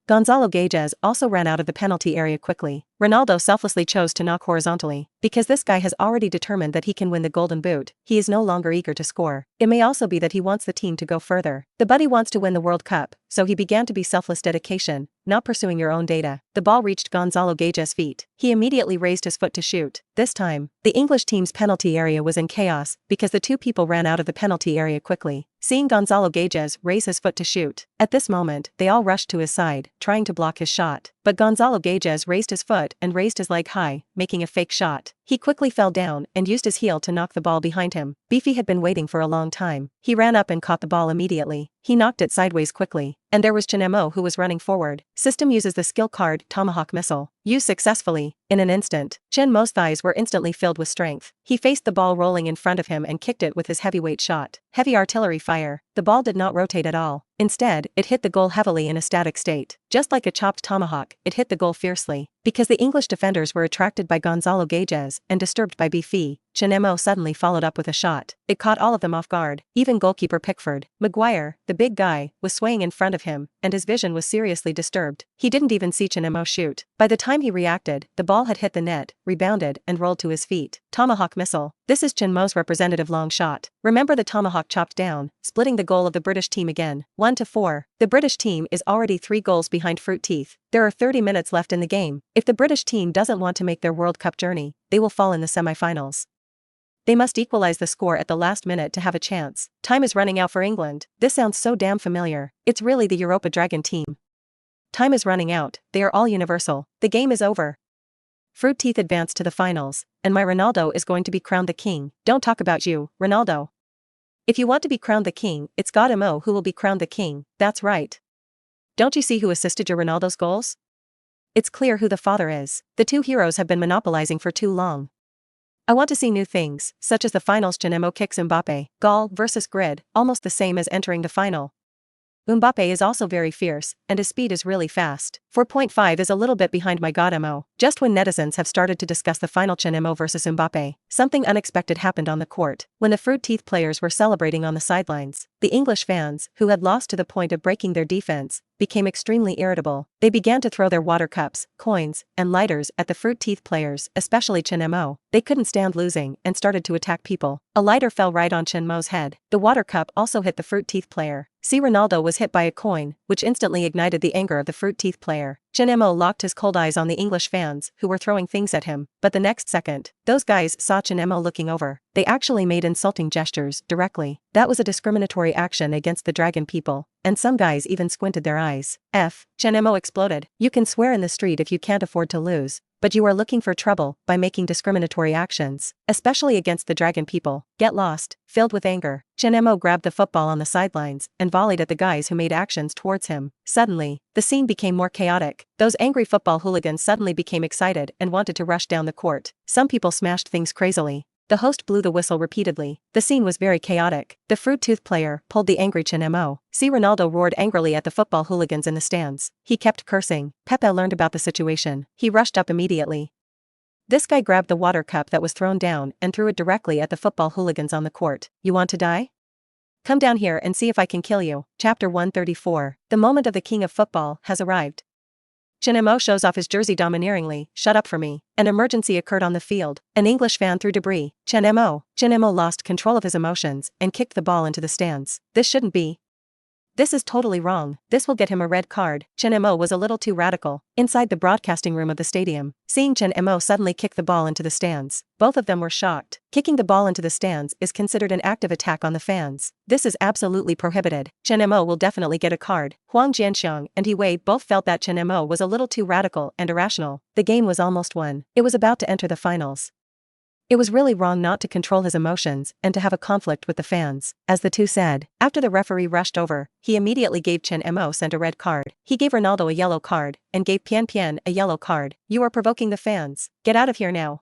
Gonzalo Guedes also ran out of the penalty area quickly. Ronaldo selflessly chose to knock horizontally. Because this guy has already determined that he can win the golden boot, he is no longer eager to score. It may also be that he wants the team to go further. The buddy wants to win the World Cup, so he began to be selfless dedication, not pursuing your own data. The ball reached Gonzalo Guedes' feet. He immediately raised his foot to shoot. This time, the English team's penalty area was in chaos because the 2 people ran out of the penalty area quickly. Seeing Gonzalo Guedes raise his foot to shoot, at this moment, they all rushed to his side, trying to block his shot. But Gonzalo Guedes raised his foot and raised his leg high, making a fake shot. He quickly fell down and used his heel to knock the ball behind him. Beefy had been waiting for a long time. He ran up and caught the ball immediately. He knocked it sideways quickly, and there was Chen Mo who was running forward. System uses the skill card Tomahawk Missile. Used successfully. In an instant, Chen Mo's thighs were instantly filled with strength. He faced the ball rolling in front of him and kicked it with his heavyweight shot. Heavy artillery fire. The ball did not rotate at all. Instead, it hit the goal heavily in a static state. Just like a chopped tomahawk, it hit the goal fiercely. Because the English defenders were attracted by Gonzalo Gages and disturbed by Bifi, Chen Mo suddenly followed up with a shot. It caught all of them off guard. Even goalkeeper Pickford, Maguire, the big guy, was swaying in front of him, and his vision was seriously disturbed. He didn't even see Chen Mo shoot. By the time he reacted, the ball had hit the net, rebounded, and rolled to his feet. Tomahawk missile. This is Chen Mo's representative long shot. Remember the tomahawk chopped down, splitting the goal of the British team again. 1-4. The British team is already 3 goals behind Fruit Teeth. There are 30 minutes left in the game. If the British team doesn't want to make their World Cup journey, they will fall in the semi-finals. They must equalize the score at the last minute to have a chance. Time is running out for England. This sounds so damn familiar. It's really the Europa Dragon team. Time is running out. They are all universal. The game is over. Fruit Teeth advanced to the finals, and my Ronaldo is going to be crowned the king. Don't talk about you, Ronaldo. If you want to be crowned the king, it's God Mo who will be crowned the king. That's right. Don't you see who assisted your Ronaldo's goals? It's clear who the father is. The two heroes have been monopolizing for too long. I want to see new things, such as the finals. Chen Mo kicks Mbappe. Goal versus grid, almost the same as entering the final. Mbappe is also very fierce, and his speed is really fast. 4.5 is a little bit behind my God Mo. Just when netizens have started to discuss the final Chen Mo versus Mbappe, something unexpected happened on the court. When the Fruit Teeth players were celebrating on the sidelines, the English fans, who had lost to the point of breaking their defense, became extremely irritable. They began to throw their water cups, coins, and lighters at the Fruit Teeth players, especially Chen Mo. They couldn't stand losing and started to attack people. A lighter fell right on Chen Mo's head. The water cup also hit the Fruit Teeth player. See, Ronaldo was hit by a coin, which instantly ignited the anger of the Fruit Teeth player. Chen Mo locked his cold eyes on the English fans, who were throwing things at him, but the next second, those guys saw Chen Mo looking over. They actually made insulting gestures directly. That was a discriminatory action against the dragon people, and some guys even squinted their eyes. Chen Mo exploded. You can swear in the street if you can't afford to lose, but you are looking for trouble by making discriminatory actions, especially against the dragon people. Get lost. Filled with anger, Chen Mo grabbed the football on the sidelines and volleyed at the guys who made actions towards him. Suddenly, the scene became more chaotic. Those angry football hooligans suddenly became excited and wanted to rush down the court. Some people smashed things crazily. The host blew the whistle repeatedly. The scene was very chaotic. The Fruit Tooth player pulled the angry Chen Mo. See, Ronaldo roared angrily at the football hooligans in the stands. He kept cursing. Pepe learned about the situation. He rushed up immediately. This guy grabbed the water cup that was thrown down and threw it directly at the football hooligans on the court. You want to die? Come down here and see if I can kill you. Chapter 134. The moment of the king of football has arrived. Chen Mo shows off his jersey domineeringly. Shut up for me. An emergency occurred on the field. An English fan threw debris. Chen Mo lost control of his emotions and kicked the ball into the stands. This shouldn't be. This is totally wrong. This will get him a red card. Chen Mo was a little too radical. Inside the broadcasting room of the stadium, seeing Chen Mo suddenly kick the ball into the stands, both of them were shocked. Kicking the ball into the stands is considered an active attack on the fans. This is absolutely prohibited. Chen Mo will definitely get a card. Huang Jianxiang and He Wei both felt that Chen Mo was a little too radical and irrational. The game was almost won. It was about to enter the finals. It was really wrong not to control his emotions and to have a conflict with the fans, as the two said. After the referee rushed over, he immediately gave Chen Mo sent a red card. He gave Ronaldo a yellow card, and gave Pian a yellow card. You are provoking the fans. Get out of here now.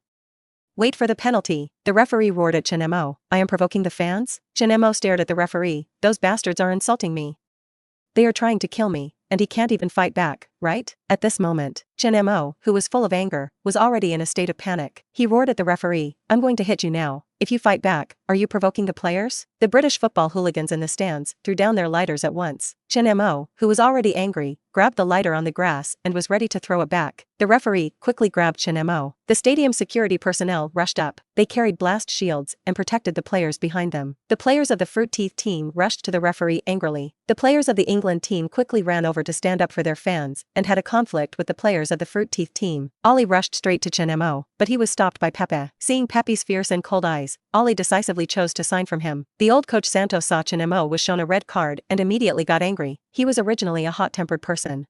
Wait for the penalty. The referee roared at Chen Mo. I am provoking the fans? Chen Mo stared at the referee. Those bastards are insulting me. They are trying to kill me, and he can't even fight back, right? At this moment, Chen Mo, who was full of anger, was already in a state of panic. He roared at the referee, I'm going to hit you now. If you fight back, are you provoking the players? The British football hooligans in the stands threw down their lighters at once. Chen Mo, who was already angry, grabbed the lighter on the grass and was ready to throw it back. The referee quickly grabbed Chen Mo. The stadium security personnel rushed up. They carried blast shields and protected the players behind them. The players of the Fruit Teeth team rushed to the referee angrily. The players of the England team quickly ran over to stand up for their fans and had a conflict with the players of the Fruit Teeth team. Ollie rushed straight to Chen Mo, but he was stopped by Pepe. Seeing Pepe's fierce and cold eyes, Ollie decisively chose to sign from him. The old coach Santos saw Chen Mo was shown a red card and immediately got angry. He was originally a hot-tempered person.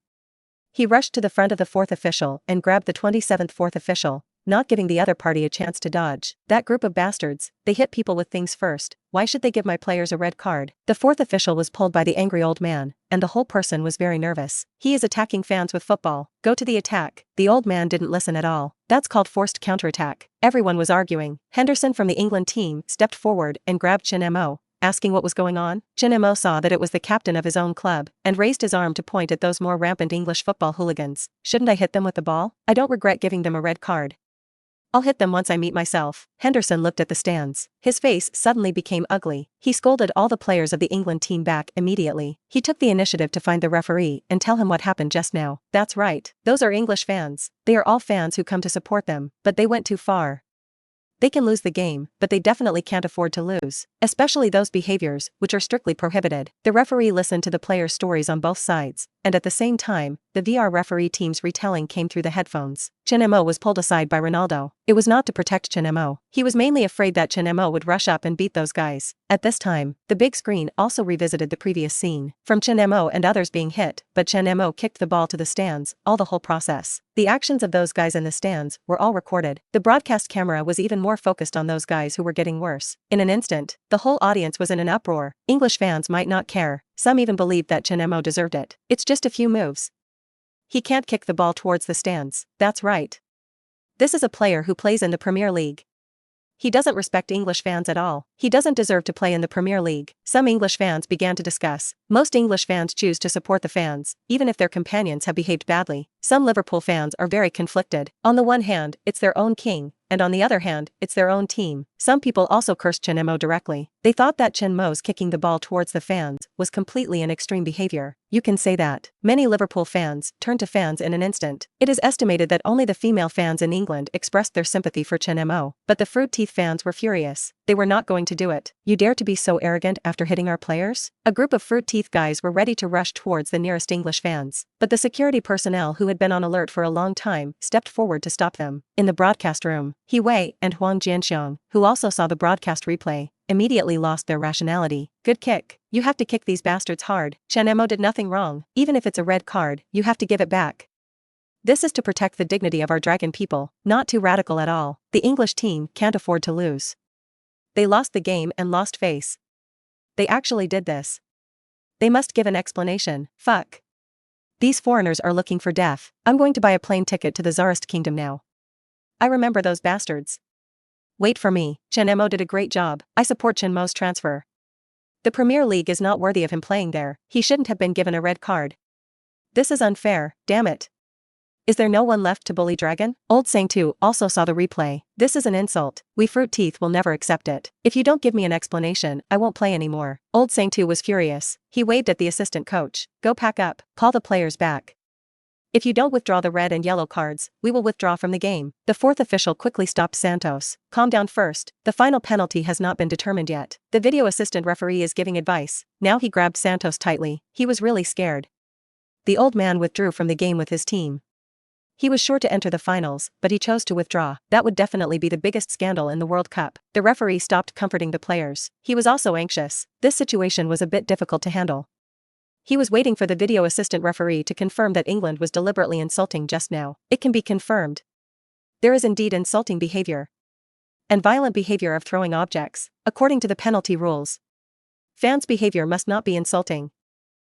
He rushed to the front of the fourth official and grabbed the 27th fourth official, not giving the other party a chance to dodge. That group of bastards, they hit people with things first. Why should they give my players a red card? The fourth official was pulled by the angry old man, and the whole person was very nervous. He is attacking fans with football. Go to the attack. The old man didn't listen at all. That's called forced counterattack. Everyone was arguing. Henderson from the England team stepped forward and grabbed Chen Mo, asking what was going on. Chen Mo saw that it was the captain of his own club, and raised his arm to point at those more rampant English football hooligans. Shouldn't I hit them with the ball? I don't regret giving them a red card. I'll hit them once I meet myself. Henderson looked at the stands. His face suddenly became ugly. He scolded all the players of the England team back immediately. He took the initiative to find the referee and tell him what happened just now. That's right. Those are English fans. They are all fans who come to support them, but they went too far. They can lose the game, but they definitely can't afford to lose, especially those behaviors, which are strictly prohibited. The referee listened to the players' stories on both sides, and at the same time, the VR referee team's retelling came through the headphones. Chen Mo was pulled aside by Ronaldo. It was not to protect Chen Mo. He was mainly afraid that Chen Mo would rush up and beat those guys. At this time, the big screen also revisited the previous scene, from Chen Mo and others being hit, but Chen Mo kicked the ball to the stands, all the whole process. The actions of those guys in the stands were all recorded. The broadcast camera was even more focused on those guys who were getting worse. In an instant, the whole audience was in an uproar. English fans might not care. Some even believed that Chen Mo deserved it. It's just a few moves. He can't kick the ball towards the stands. That's right. This is a player who plays in the Premier League. He doesn't respect English fans at all. He doesn't deserve to play in the Premier League. Some English fans began to discuss. Most English fans choose to support the fans, even if their companions have behaved badly. Some Liverpool fans are very conflicted. On the one hand, it's their own king, and on the other hand, it's their own team. Some people also cursed Chen Mo directly. They thought that Chen Mo's kicking the ball towards the fans was completely an extreme behavior. You can say that. Many Liverpool fans turned to fans in an instant. It is estimated that only the female fans in England expressed their sympathy for Chen Mo, but the fruit teeth fans were furious. They were not going to do it. You dare to be so arrogant after hitting our players? A group of fruit teeth guys were ready to rush towards the nearest English fans, but the security personnel who had been on alert for a long time stepped forward to stop them. In the broadcast room, He Wei and Huang Jianxiong, who also saw the broadcast replay, immediately lost their rationality. Good kick. You have to kick these bastards hard. Chen Mo did nothing wrong. Even if it's a red card, you have to give it back. This is to protect the dignity of our dragon people. Not too radical at all. The English team can't afford to lose. They lost the game and lost face. They actually did this. They must give an explanation. Fuck. These foreigners are looking for death. I'm going to buy a plane ticket to the Tsarist kingdom now. I remember those bastards. Wait for me. Chen Mo did a great job. I support Chen Mo's transfer. The Premier League is not worthy of him playing there. He shouldn't have been given a red card. This is unfair, damn it. Is there no one left to bully Dragon? Old Sang-tu also saw the replay. This is an insult. We fruit teeth will never accept it. If you don't give me an explanation, I won't play anymore. Old Sang-tu was furious. He waved at the assistant coach. Go pack up. Call the players back. If you don't withdraw the red and yellow cards, we will withdraw from the game. The fourth official quickly stopped Santos. Calm down first. The final penalty has not been determined yet. The video assistant referee is giving advice. Now he grabbed Santos tightly. He was really scared. The old man withdrew from the game with his team. He was sure to enter the finals, but he chose to withdraw. That would definitely be the biggest scandal in the World Cup. The referee stopped comforting the players. He was also anxious. This situation was a bit difficult to handle. He was waiting for the video assistant referee to confirm that England was deliberately insulting just now. It can be confirmed. There is indeed insulting behavior. And violent behavior of throwing objects, according to the penalty rules. Fans' behavior must not be insulting.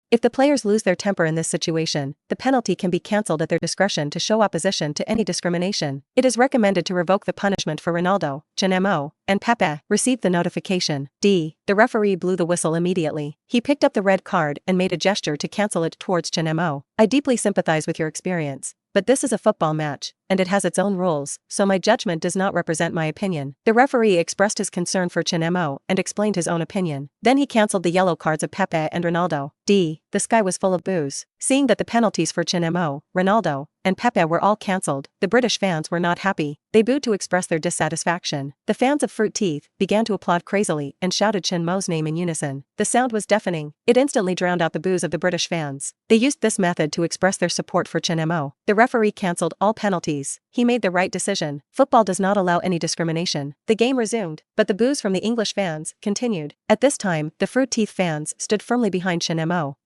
If the players lose their temper in this situation, the penalty can be cancelled at their discretion to show opposition to any discrimination. It is recommended to revoke the punishment for Ronaldo, Chen Mo, and Pepe. Received the notification. D. The referee blew the whistle immediately. He picked up the red card and made a gesture to cancel it towards Chen Mo. I deeply sympathize with your experience, but this is a football match, and it has its own rules, so my judgment does not represent my opinion. The referee expressed his concern for Chen Mo and explained his own opinion. Then he cancelled the yellow cards of Pepe and Ronaldo. D. The sky was full of boos. Seeing that the penalties for Chen Mo, Ronaldo, and Pepe were all cancelled, the British fans were not happy. They booed to express their dissatisfaction. The fans of Fruit Teeth began to applaud crazily and shouted Chen Mo's name in unison. The sound was deafening. It instantly drowned out the boos of the British fans. They used this method to express their support for Chen Mo. The referee cancelled all penalties. He made the right decision. Football does not allow any discrimination. The game resumed, but the boos from the English fans continued. At this time, the Fruit Teeth fans stood firmly behind Chen Mo.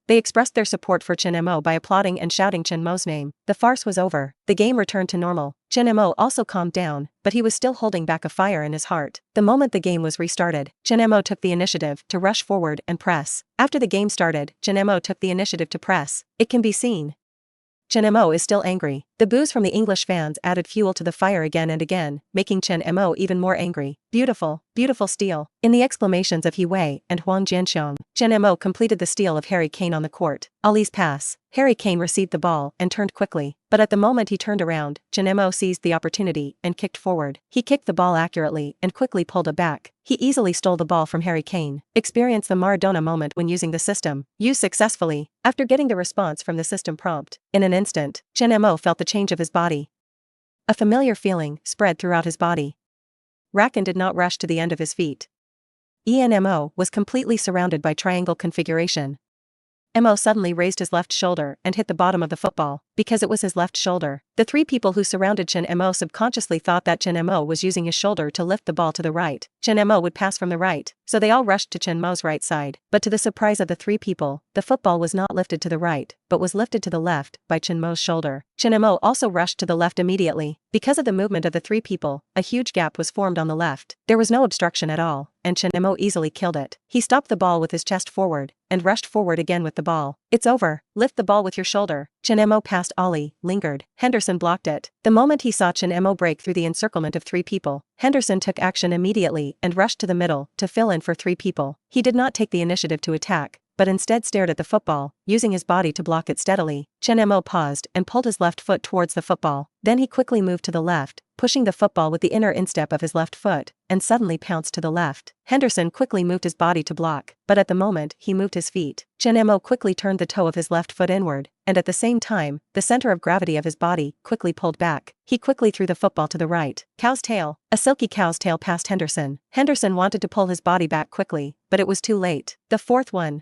They expressed their support for Chen Mo by applauding and shouting Chen Mo's name. The farce was over. The game returned to normal. Chen Mo also calmed down, but he was still holding back a fire in his heart. The moment the game was restarted, Chen Mo took the initiative to rush forward and press. After the game started, Chen Mo took the initiative to press. It can be seen. Chen Mo is still angry. The boos from the English fans added fuel to the fire again and again, making Chen Mo even more angry. Beautiful, beautiful steal. In the exclamations of He Wei and Huang Jianxiong, Chen Mo completed the steal of Harry Kane on the court. Ali's pass. Harry Kane received the ball and turned quickly, but at the moment he turned around, Chen Mo seized the opportunity and kicked forward. He kicked the ball accurately and quickly pulled it back. He easily stole the ball from Harry Kane. Experience the Maradona moment when using the system. Use successfully. After getting the response from the system prompt, in an instant, Chen Mo felt the change of his body. A familiar feeling spread throughout his body. Rakan did not rush to the end of his feet. Mo was completely surrounded by triangle configuration. Mo suddenly raised his left shoulder and hit the bottom of the football, because it was his left shoulder. The three people who surrounded Chen Mo subconsciously thought that Chen Mo was using his shoulder to lift the ball to the right. Chen Mo would pass from the right, so they all rushed to Chen Mo's right side. But to the surprise of the three people, the football was not lifted to the right, but was lifted to the left by Chen Mo's shoulder. Chen Mo also rushed to the left immediately. Because of the movement of the three people, a huge gap was formed on the left. There was no obstruction at all, and Chen Mo easily killed it. He stopped the ball with his chest forward, and rushed forward again with the ball. It's over. Lift the ball with your shoulder. Chen Mo passed Ali, lingered. Henderson blocked it. The moment he saw Chen Mo break through the encirclement of three people, Henderson took action immediately and rushed to the middle to fill in for three people. He did not take the initiative to attack, but instead stared at the football, using his body to block it steadily. Chen Mo paused and pulled his left foot towards the football. Then he quickly moved to the left, pushing the football with the inner instep of his left foot, and suddenly pounced to the left. Henderson quickly moved his body to block, but at the moment he moved his feet, Chen Mo quickly turned the toe of his left foot inward, and at the same time, the center of gravity of his body quickly pulled back. He quickly threw the football to the right. Cow's tail. A silky cow's tail passed Henderson. Henderson wanted to pull his body back quickly, but it was too late. The fourth one.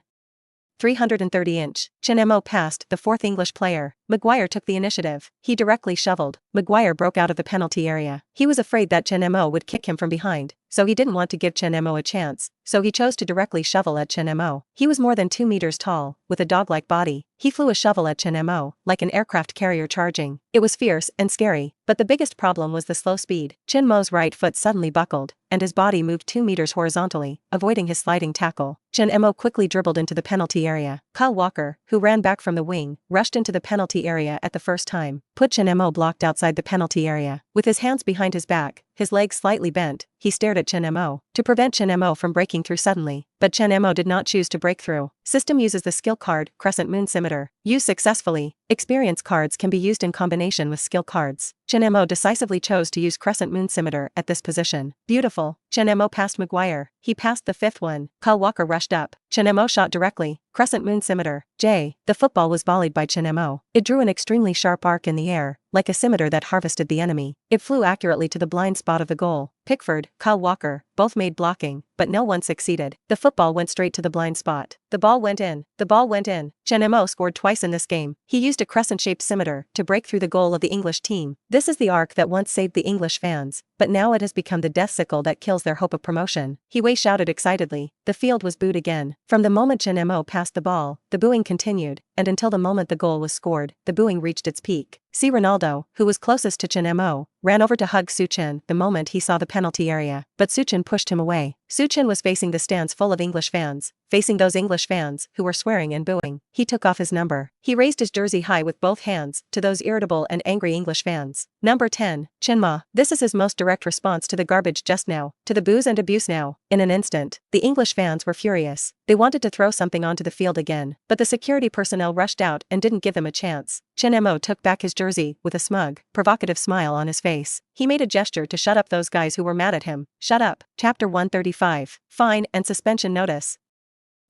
330-inch. Chen Mo passed the fourth English player. Maguire took the initiative. He directly shoveled. Maguire broke out of the penalty area. He was afraid that Chen Mo would kick him from behind, so he didn't want to give Chen Mo a chance, so he chose to directly shovel at Chen Mo. He was more than 2 meters tall, with a dog-like body. He flew a shovel at Chen Mo, like an aircraft carrier charging. It was fierce and scary, but the biggest problem was the slow speed. Chen Mo's right foot suddenly buckled, and his body moved 2 meters horizontally, avoiding his sliding tackle. Chen Mo quickly dribbled into the penalty area. Kyle Walker, who ran back from the wing, rushed into the penalty area at the first time. Put Chen Mo blocked outside the penalty area. With his hands behind his back, his legs slightly bent, he stared at Chen Mo to prevent Chen Mo from breaking through suddenly, but Chen Mo did not choose to break through. System uses the skill card, Crescent Moon Scimitar. Used successfully. Experience cards can be used in combination with skill cards. Chen Mo decisively chose to use Crescent Moon Scimitar at this position. Beautiful. Chen Mo passed Maguire. He passed the fifth one. Kyle Walker rushed up. Chen Mo shot directly. Crescent Moon Scimitar. J. The football was volleyed by Chen Mo. It drew an extremely sharp arc in the air, like a scimitar that harvested the enemy. It flew accurately to the blind spot of the goal. Pickford, Kyle Walker, both made blocking, but no one succeeded. The football went straight to the blind spot. The ball went in. The ball went in. Chen Mo scored twice in this game. He used a crescent-shaped scimitar to break through the goal of the English team. This is the arc that once saved the English fans, but now it has become the death sickle that kills their hope of promotion. He Wei shouted excitedly. The field was booed again. From the moment Chen Mo passed the ball, the booing continued, and until the moment the goal was scored, the booing reached its peak. See Ronaldo, who was closest to Chen Mo, ran over to hug Suchen the moment he saw the penalty area, but Suchen pushed him away. Suchen was facing the stands full of English fans, facing those English fans who were swearing and booing. He took off his number. He raised his jersey high with both hands to those irritable and angry English fans. Number 10, Chen Mo. This is his most direct response to the garbage just now, to the boos and abuse now. In an instant, the English fans were furious. They wanted to throw something onto the field again, but the security personnel rushed out and didn't give them a chance. Chen Mo took back his jersey with a smug, provocative smile on his face. He made a gesture to shut up those guys who were mad at him. Shut up. Chapter 135. Fine and suspension notice.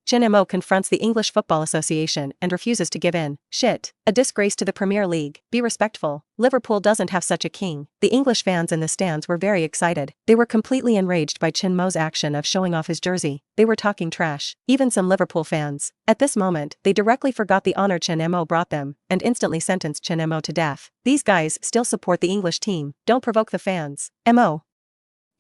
Chen Mo confronts the English Football Association and refuses to give in. Shit. A disgrace to the Premier League. Be respectful. Liverpool doesn't have such a king. The English fans in the stands were very excited. They were completely enraged by Chen Mo's action of showing off his jersey. They were talking trash. Even some Liverpool fans. At this moment, they directly forgot the honor Chen Mo brought them, and instantly sentenced Chen Mo to death. These guys still support the English team. Don't provoke the fans. Mo.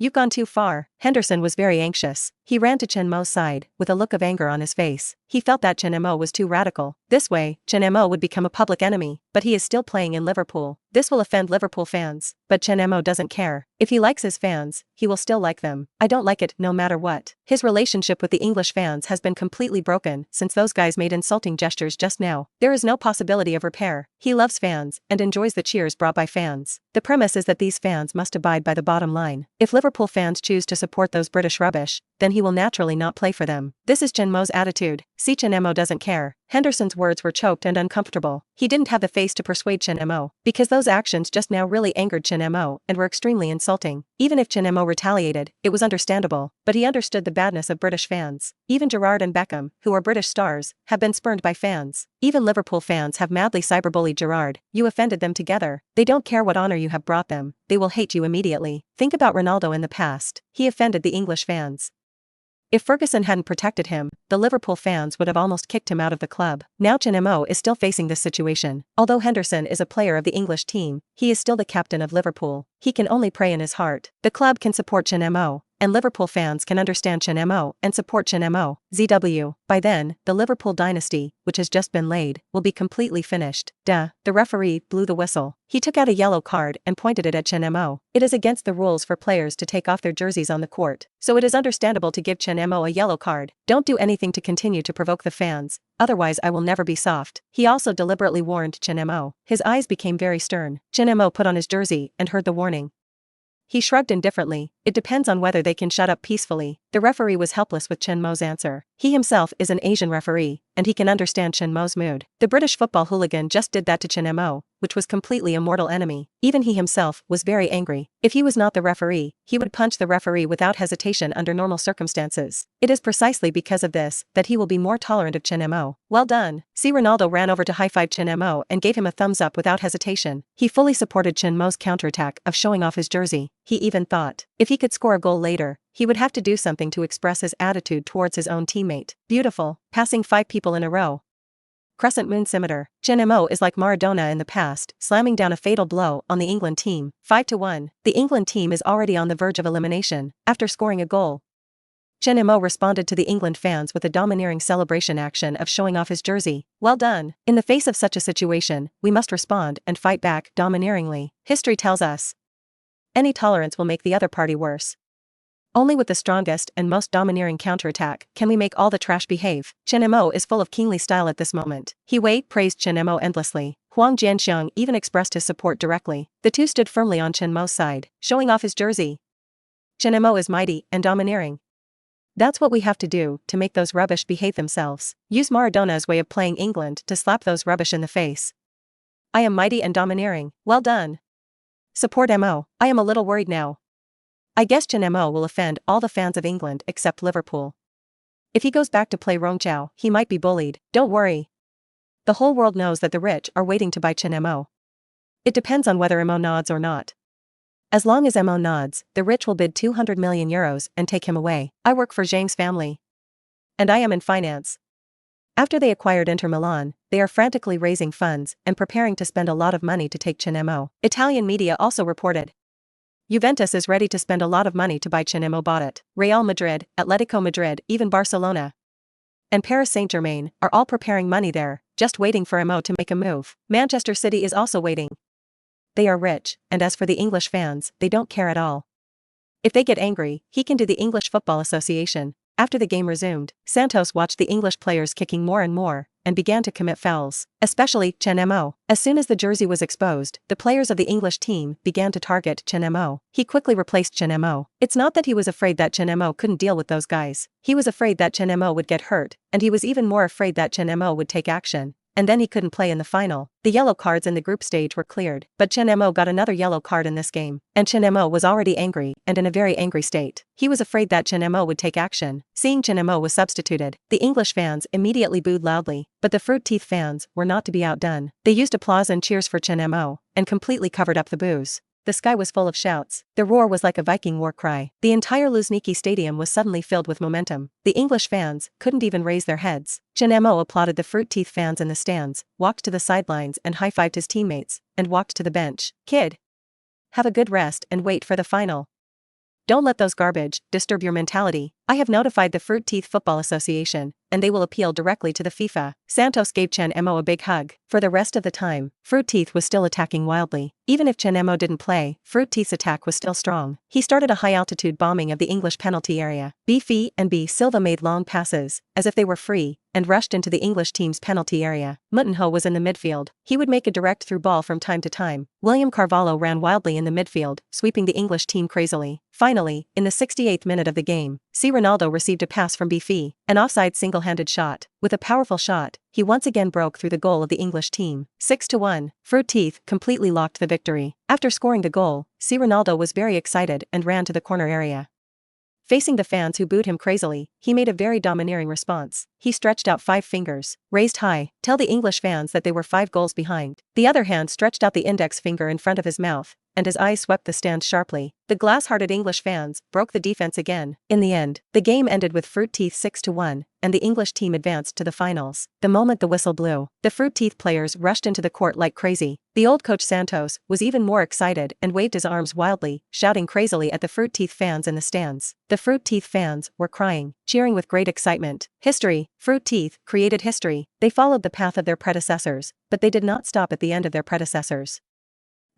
You've gone too far. Henderson was very anxious. He ran to Chen Mo's side, with a look of anger on his face. He felt that Chen Mo was too radical. This way, Chen Mo would become a public enemy, but he is still playing in Liverpool. This will offend Liverpool fans, but Chen Mo doesn't care. If he likes his fans, he will still like them. I don't like it, no matter what. His relationship with the English fans has been completely broken since those guys made insulting gestures just now. There is no possibility of repair. He loves fans and enjoys the cheers brought by fans. The premise is that these fans must abide by the bottom line. If Liverpool fans choose to support those British rubbish, then he will naturally not play for them. This is Chen Mo's attitude. See, Chen Mo doesn't care. Henderson's words were choked and uncomfortable. He didn't have the face to persuade Chen Mo, because those actions just now really angered Chen Mo and were extremely insulting. Even if Chen Mo retaliated, it was understandable, but he understood the badness of British fans. Even Gerrard and Beckham, who are British stars, have been spurned by fans. Even Liverpool fans have madly cyberbullied Gerrard. You offended them together. They don't care what honor you have brought them. They will hate you immediately. Think about Ronaldo in the past. He offended the English fans. If Ferguson hadn't protected him, the Liverpool fans would have almost kicked him out of the club. Now Chen Mo is still facing this situation. Although Henderson is a player of the English team, he is still the captain of Liverpool. He can only pray in his heart. The club can support Chen Mo, and Liverpool fans can understand Chen Mo and support Chen Mo. ZW. By then, the Liverpool dynasty, which has just been laid, will be completely finished. The referee blew the whistle. He took out a yellow card and pointed it at Chen Mo. It is against the rules for players to take off their jerseys on the court, so it is understandable to give Chen Mo a yellow card. Don't do anything to continue to provoke the fans, otherwise I will never be soft. He also deliberately warned Chen Mo. His eyes became very stern. Chen Mo put on his jersey and heard the warning. He shrugged indifferently. It depends on whether they can shut up peacefully. The referee was helpless with Chen Mo's answer. He himself is an Asian referee, and he can understand Chen Mo's mood. The British football hooligan just did that to Chen Mo, which was completely a mortal enemy. Even he himself was very angry. If he was not the referee, he would punch the referee without hesitation under normal circumstances. It is precisely because of this that he will be more tolerant of Chen Mo. Well done. See, Ronaldo ran over to high-five Chen Mo and gave him a thumbs up without hesitation. He fully supported Chen Mo's counterattack of showing off his jersey. He even thought, if he could score a goal later, he would have to do something to express his attitude towards his own teammate. Beautiful. Passing 5 people in a row. Crescent moon scimitar. Chen Mo is like Maradona in the past, slamming down a fatal blow on the England team. 5-1. The England team is already on the verge of elimination, after scoring a goal. Chen Mo responded to the England fans with a domineering celebration action of showing off his jersey. Well done. In the face of such a situation, we must respond and fight back domineeringly. History tells us, any tolerance will make the other party worse. Only with the strongest and most domineering counterattack can we make all the trash behave. Chen Mo is full of kingly style at this moment. He praised Chen Mo endlessly. Huang Jianxiang even expressed his support directly. The two stood firmly on Chen Mo's side, showing off his jersey. Chen Mo is mighty and domineering. That's what we have to do to make those rubbish behave themselves. Use Maradona's way of playing England to slap those rubbish in the face. I am mighty and domineering. Well done. Support Mo. I am a little worried now. I guess Chen Mo will offend all the fans of England except Liverpool. If he goes back to play Rongchao, he might be bullied. Don't worry. The whole world knows that the rich are waiting to buy Chen Mo. It depends on whether Mo nods or not. As long as Mo nods, the rich will bid 200 million euros and take him away. I work for Zhang's family. And I am in finance. After they acquired Inter Milan, they are frantically raising funds and preparing to spend a lot of money to take Chen Mo. Italian media also reported, Juventus is ready to spend a lot of money to buy Chen Mo. Bought it. Real Madrid, Atletico Madrid, even Barcelona, and Paris Saint-Germain are all preparing money there, just waiting for Mo to make a move. Manchester City is also waiting. They are rich, and as for the English fans, they don't care at all. If they get angry, he can do the English Football Association. After the game resumed, Santos watched the English players kicking more and more, and began to commit fouls, especially Chen Mo. As soon as the jersey was exposed, the players of the English team began to target Chen Mo. He quickly replaced Chen Mo. It's not that he was afraid that Chen Mo couldn't deal with those guys. He was afraid that Chen Mo would get hurt, and he was even more afraid that Chen Mo would take action, and then he couldn't play in the final. The yellow cards in the group stage were cleared, but Chen Mo got another yellow card in this game, and Chen Mo was already angry and in a very angry state. He was afraid that Chen Mo would take action. Seeing Chen Mo was substituted, the English fans immediately booed loudly, but the fruit teeth fans were not to be outdone. They used applause and cheers for Chen Mo, and completely covered up the boos. The sky was full of shouts. The roar was like a Viking war cry. The entire Luzhniki Stadium was suddenly filled with momentum. The English fans couldn't even raise their heads. Chen Mo applauded the fruit teeth fans in the stands, walked to the sidelines and high-fived his teammates, and walked to the bench. Kid, have a good rest and wait for the final. Don't let those garbage disturb your mentality. I have notified the Fruit Teeth Football Association, and they will appeal directly to the FIFA. Santos gave Chen Mo a big hug. For the rest of the time, Fruit Teeth was still attacking wildly. Even if Chen Mo didn't play, Fruit Teeth's attack was still strong. He started a high-altitude bombing of the English penalty area. B. and B. Silva made long passes, as if they were free, and rushed into the English team's penalty area. Moutinho was in the midfield. He would make a direct through ball from time to time. William Carvalho ran wildly in the midfield, sweeping the English team crazily. Finally, in the 68th minute of the game, Ronaldo received a pass from B. An offside single-handed shot. With a powerful shot, he once again broke through the goal of the English team. 6-1. Fruit Teeth completely locked the victory. After scoring the goal, Ronaldo was very excited and ran to the corner area. Facing the fans who booed him crazily, he made a very domineering response. He stretched out 5 fingers, raised high, tell the English fans that they were 5 goals behind. The other hand stretched out the index finger in front of his mouth, and his eyes swept the stand sharply. The glass-hearted English fans broke the defense again. In the end, the game ended with Fruit Teeth 6-1, and the English team advanced to the finals. The moment the whistle blew, the Fruit Teeth players rushed into the court like crazy. The old coach Santos was even more excited and waved his arms wildly, shouting crazily at the Fruit Teeth fans in the stands. The Fruit Teeth fans were crying, cheering with great excitement. History. Fruit Teeth created history. They followed the path of their predecessors, but they did not stop at the end of their predecessors.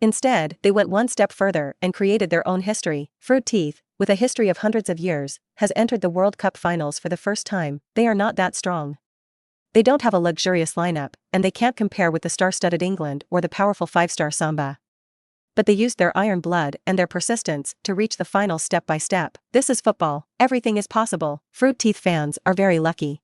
Instead, they went one step further and created their own history. Fruit Teeth, with a history of hundreds of years, has entered the World Cup finals for the first time. They are not that strong. They don't have a luxurious lineup, and they can't compare with the star-studded England or the powerful 5-star Samba. But they used their iron blood and their persistence to reach the final step by step. This is football. Everything is possible. Fruit Teeth fans are very lucky.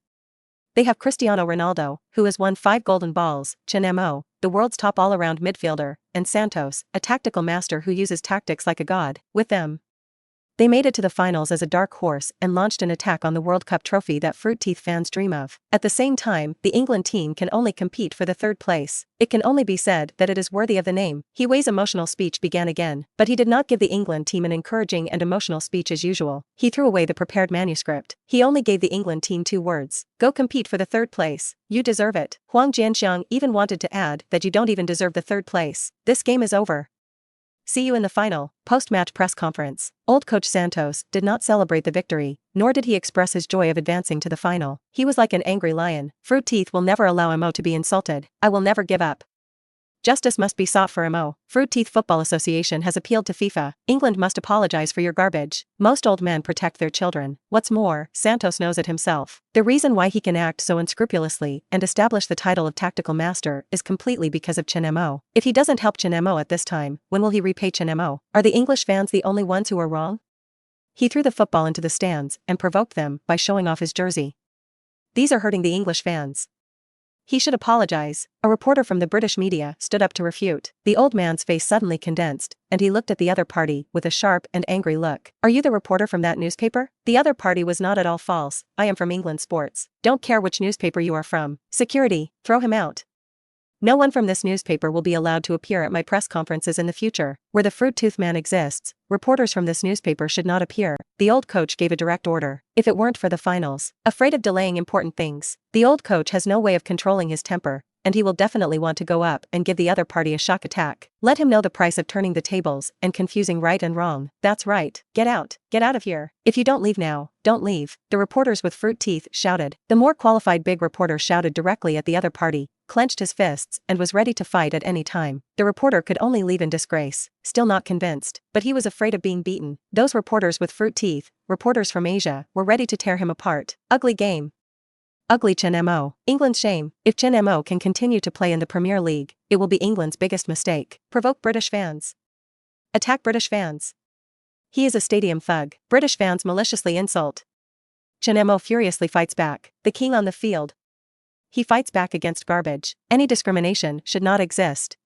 They have Cristiano Ronaldo, who has won 5 golden balls, Chen Mo, the world's top all-around midfielder, and Santos, a tactical master who uses tactics like a god. With them, they made it to the finals as a dark horse and launched an attack on the World Cup trophy that Fruit Teeth fans dream of. At the same time, the England team can only compete for the 3rd place. It can only be said that it is worthy of the name. Hei's emotional speech began again, but he did not give the England team an encouraging and emotional speech as usual. He threw away the prepared manuscript. He only gave the England team 2 words. Go compete for the 3rd place. You deserve it. Huang Jianxiang even wanted to add that you don't even deserve the 3rd place. This game is over. See you in the final. Post-match press conference. Old coach Santos did not celebrate the victory, nor did he express his joy of advancing to the final. He was like an angry lion. Fruit Teeth will never allow Mo to be insulted. I will never give up. Justice must be sought for Mo. Fruit Teeth Football Association has appealed to FIFA. England must apologize for your garbage. Most old men protect their children. What's more, Santos knows it himself. The reason why he can act so unscrupulously and establish the title of tactical master is completely because of Chen Mo. If he doesn't help Chen Mo at this time, when will he repay Chen Mo? Are the English fans the only ones who are wrong? He threw the football into the stands and provoked them by showing off his jersey. These are hurting the English fans. He should apologize. A reporter from the British media stood up to refute. The old man's face suddenly condensed, and he looked at the other party with a sharp and angry look. Are you the reporter from that newspaper? The other party was not at all false. I am from England Sports. Don't care which newspaper you are from. Security, throw him out. No one from this newspaper will be allowed to appear at my press conferences in the future. Where the Fruit Tooth man exists, reporters from this newspaper should not appear. The old coach gave a direct order. If it weren't for the finals, afraid of delaying important things, the old coach has no way of controlling his temper, and he will definitely want to go up and give the other party a shock attack. Let him know the price of turning the tables and confusing right and wrong. That's right. Get out. Get out of here. If you don't leave now, don't leave. The reporters with Fruit Teeth shouted. The more qualified big reporter shouted directly at the other party, clenched his fists, and was ready to fight at any time. The reporter could only leave in disgrace, still not convinced, but he was afraid of being beaten. Those reporters with Fruit Teeth, reporters from Asia, were ready to tear him apart. Ugly game. Ugly Chen Mo. England's shame. If Chen Mo can continue to play in the Premier League, it will be England's biggest mistake. Provoke British fans. Attack British fans. He is a stadium thug. British fans maliciously insult. Chen Mo furiously fights back. The king on the field. He fights back against garbage. Any discrimination should not exist.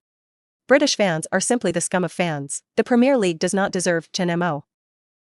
British fans are simply the scum of fans. The Premier League does not deserve Chen Mo.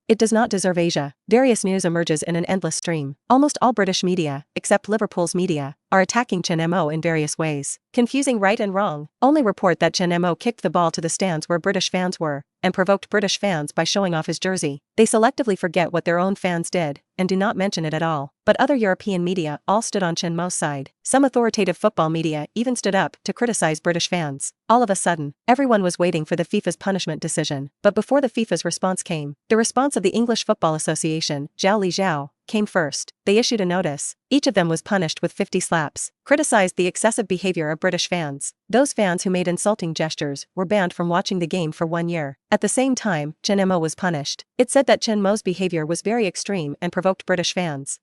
It does not deserve Asia. Various news emerges in an endless stream. Almost all British media, except Liverpool's media, are attacking Chen Mo in various ways. Confusing right and wrong. Only report that Chen Mo kicked the ball to the stands where British fans were, and provoked British fans by showing off his jersey. They selectively forget what their own fans did, and do not mention it at all. But other European media all stood on Chen Mo's side. Some authoritative football media even stood up to criticize British fans. All of a sudden, everyone was waiting for the FIFA's punishment decision. But before the FIFA's response came, the response of the English Football Association, Zhao Li Zhao, came first. They issued a notice. Each of them was punished with 50 slaps. Criticized the excessive behavior of British fans. Those fans who made insulting gestures were banned from watching the game for 1 year. At the same time, Chen Mo was punished. It said that Chen Mo's behavior was very extreme and provoked British fans.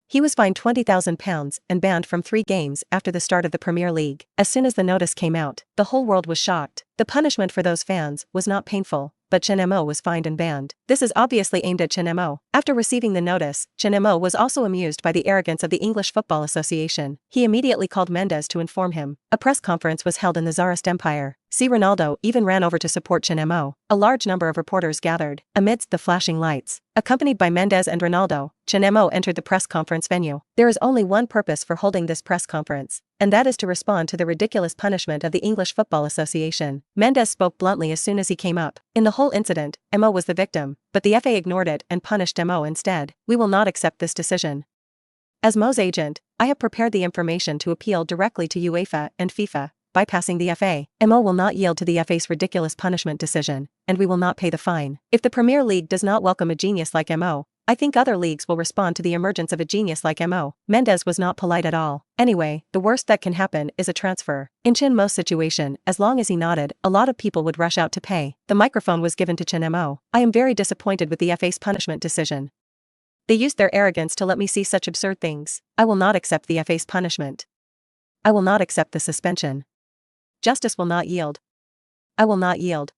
He was fined £20,000 and banned from 3 games after the start of the Premier League. As soon as the notice came out, the whole world was shocked. The punishment for those fans was not painful, but Chen Mo was fined and banned. This is obviously aimed at Chen Mo. After receiving the notice, Chen Mo was also amused by the arrogance of the English Football Association. He immediately called Mendes to inform him. A press conference was held in the Tsarist Empire. Ronaldo even ran over to support Chen Mo. A large number of reporters gathered. Amidst the flashing lights, accompanied by Mendes and Ronaldo, Chen Mo entered the press conference venue. There is only one purpose for holding this press conference, and that is to respond to the ridiculous punishment of the English Football Association. Mendes spoke bluntly as soon as he came up. In the whole incident, Mo was the victim, but the FA ignored it and punished Mo instead. We will not accept this decision. As Mo's agent, I have prepared the information to appeal directly to UEFA and FIFA, bypassing the FA. Mo will not yield to the FA's ridiculous punishment decision, and we will not pay the fine. If the Premier League does not welcome a genius like Mo, I think other leagues will respond to the emergence of a genius like Mo. Mendes was not polite at all. Anyway, the worst that can happen is a transfer. In Chen Mo's situation, as long as he nodded, a lot of people would rush out to pay. The microphone was given to Chen Mo. I am very disappointed with the FA's punishment decision. They used their arrogance to let me see such absurd things. I will not accept the FA's punishment. I will not accept the suspension. Justice will not yield. I will not yield.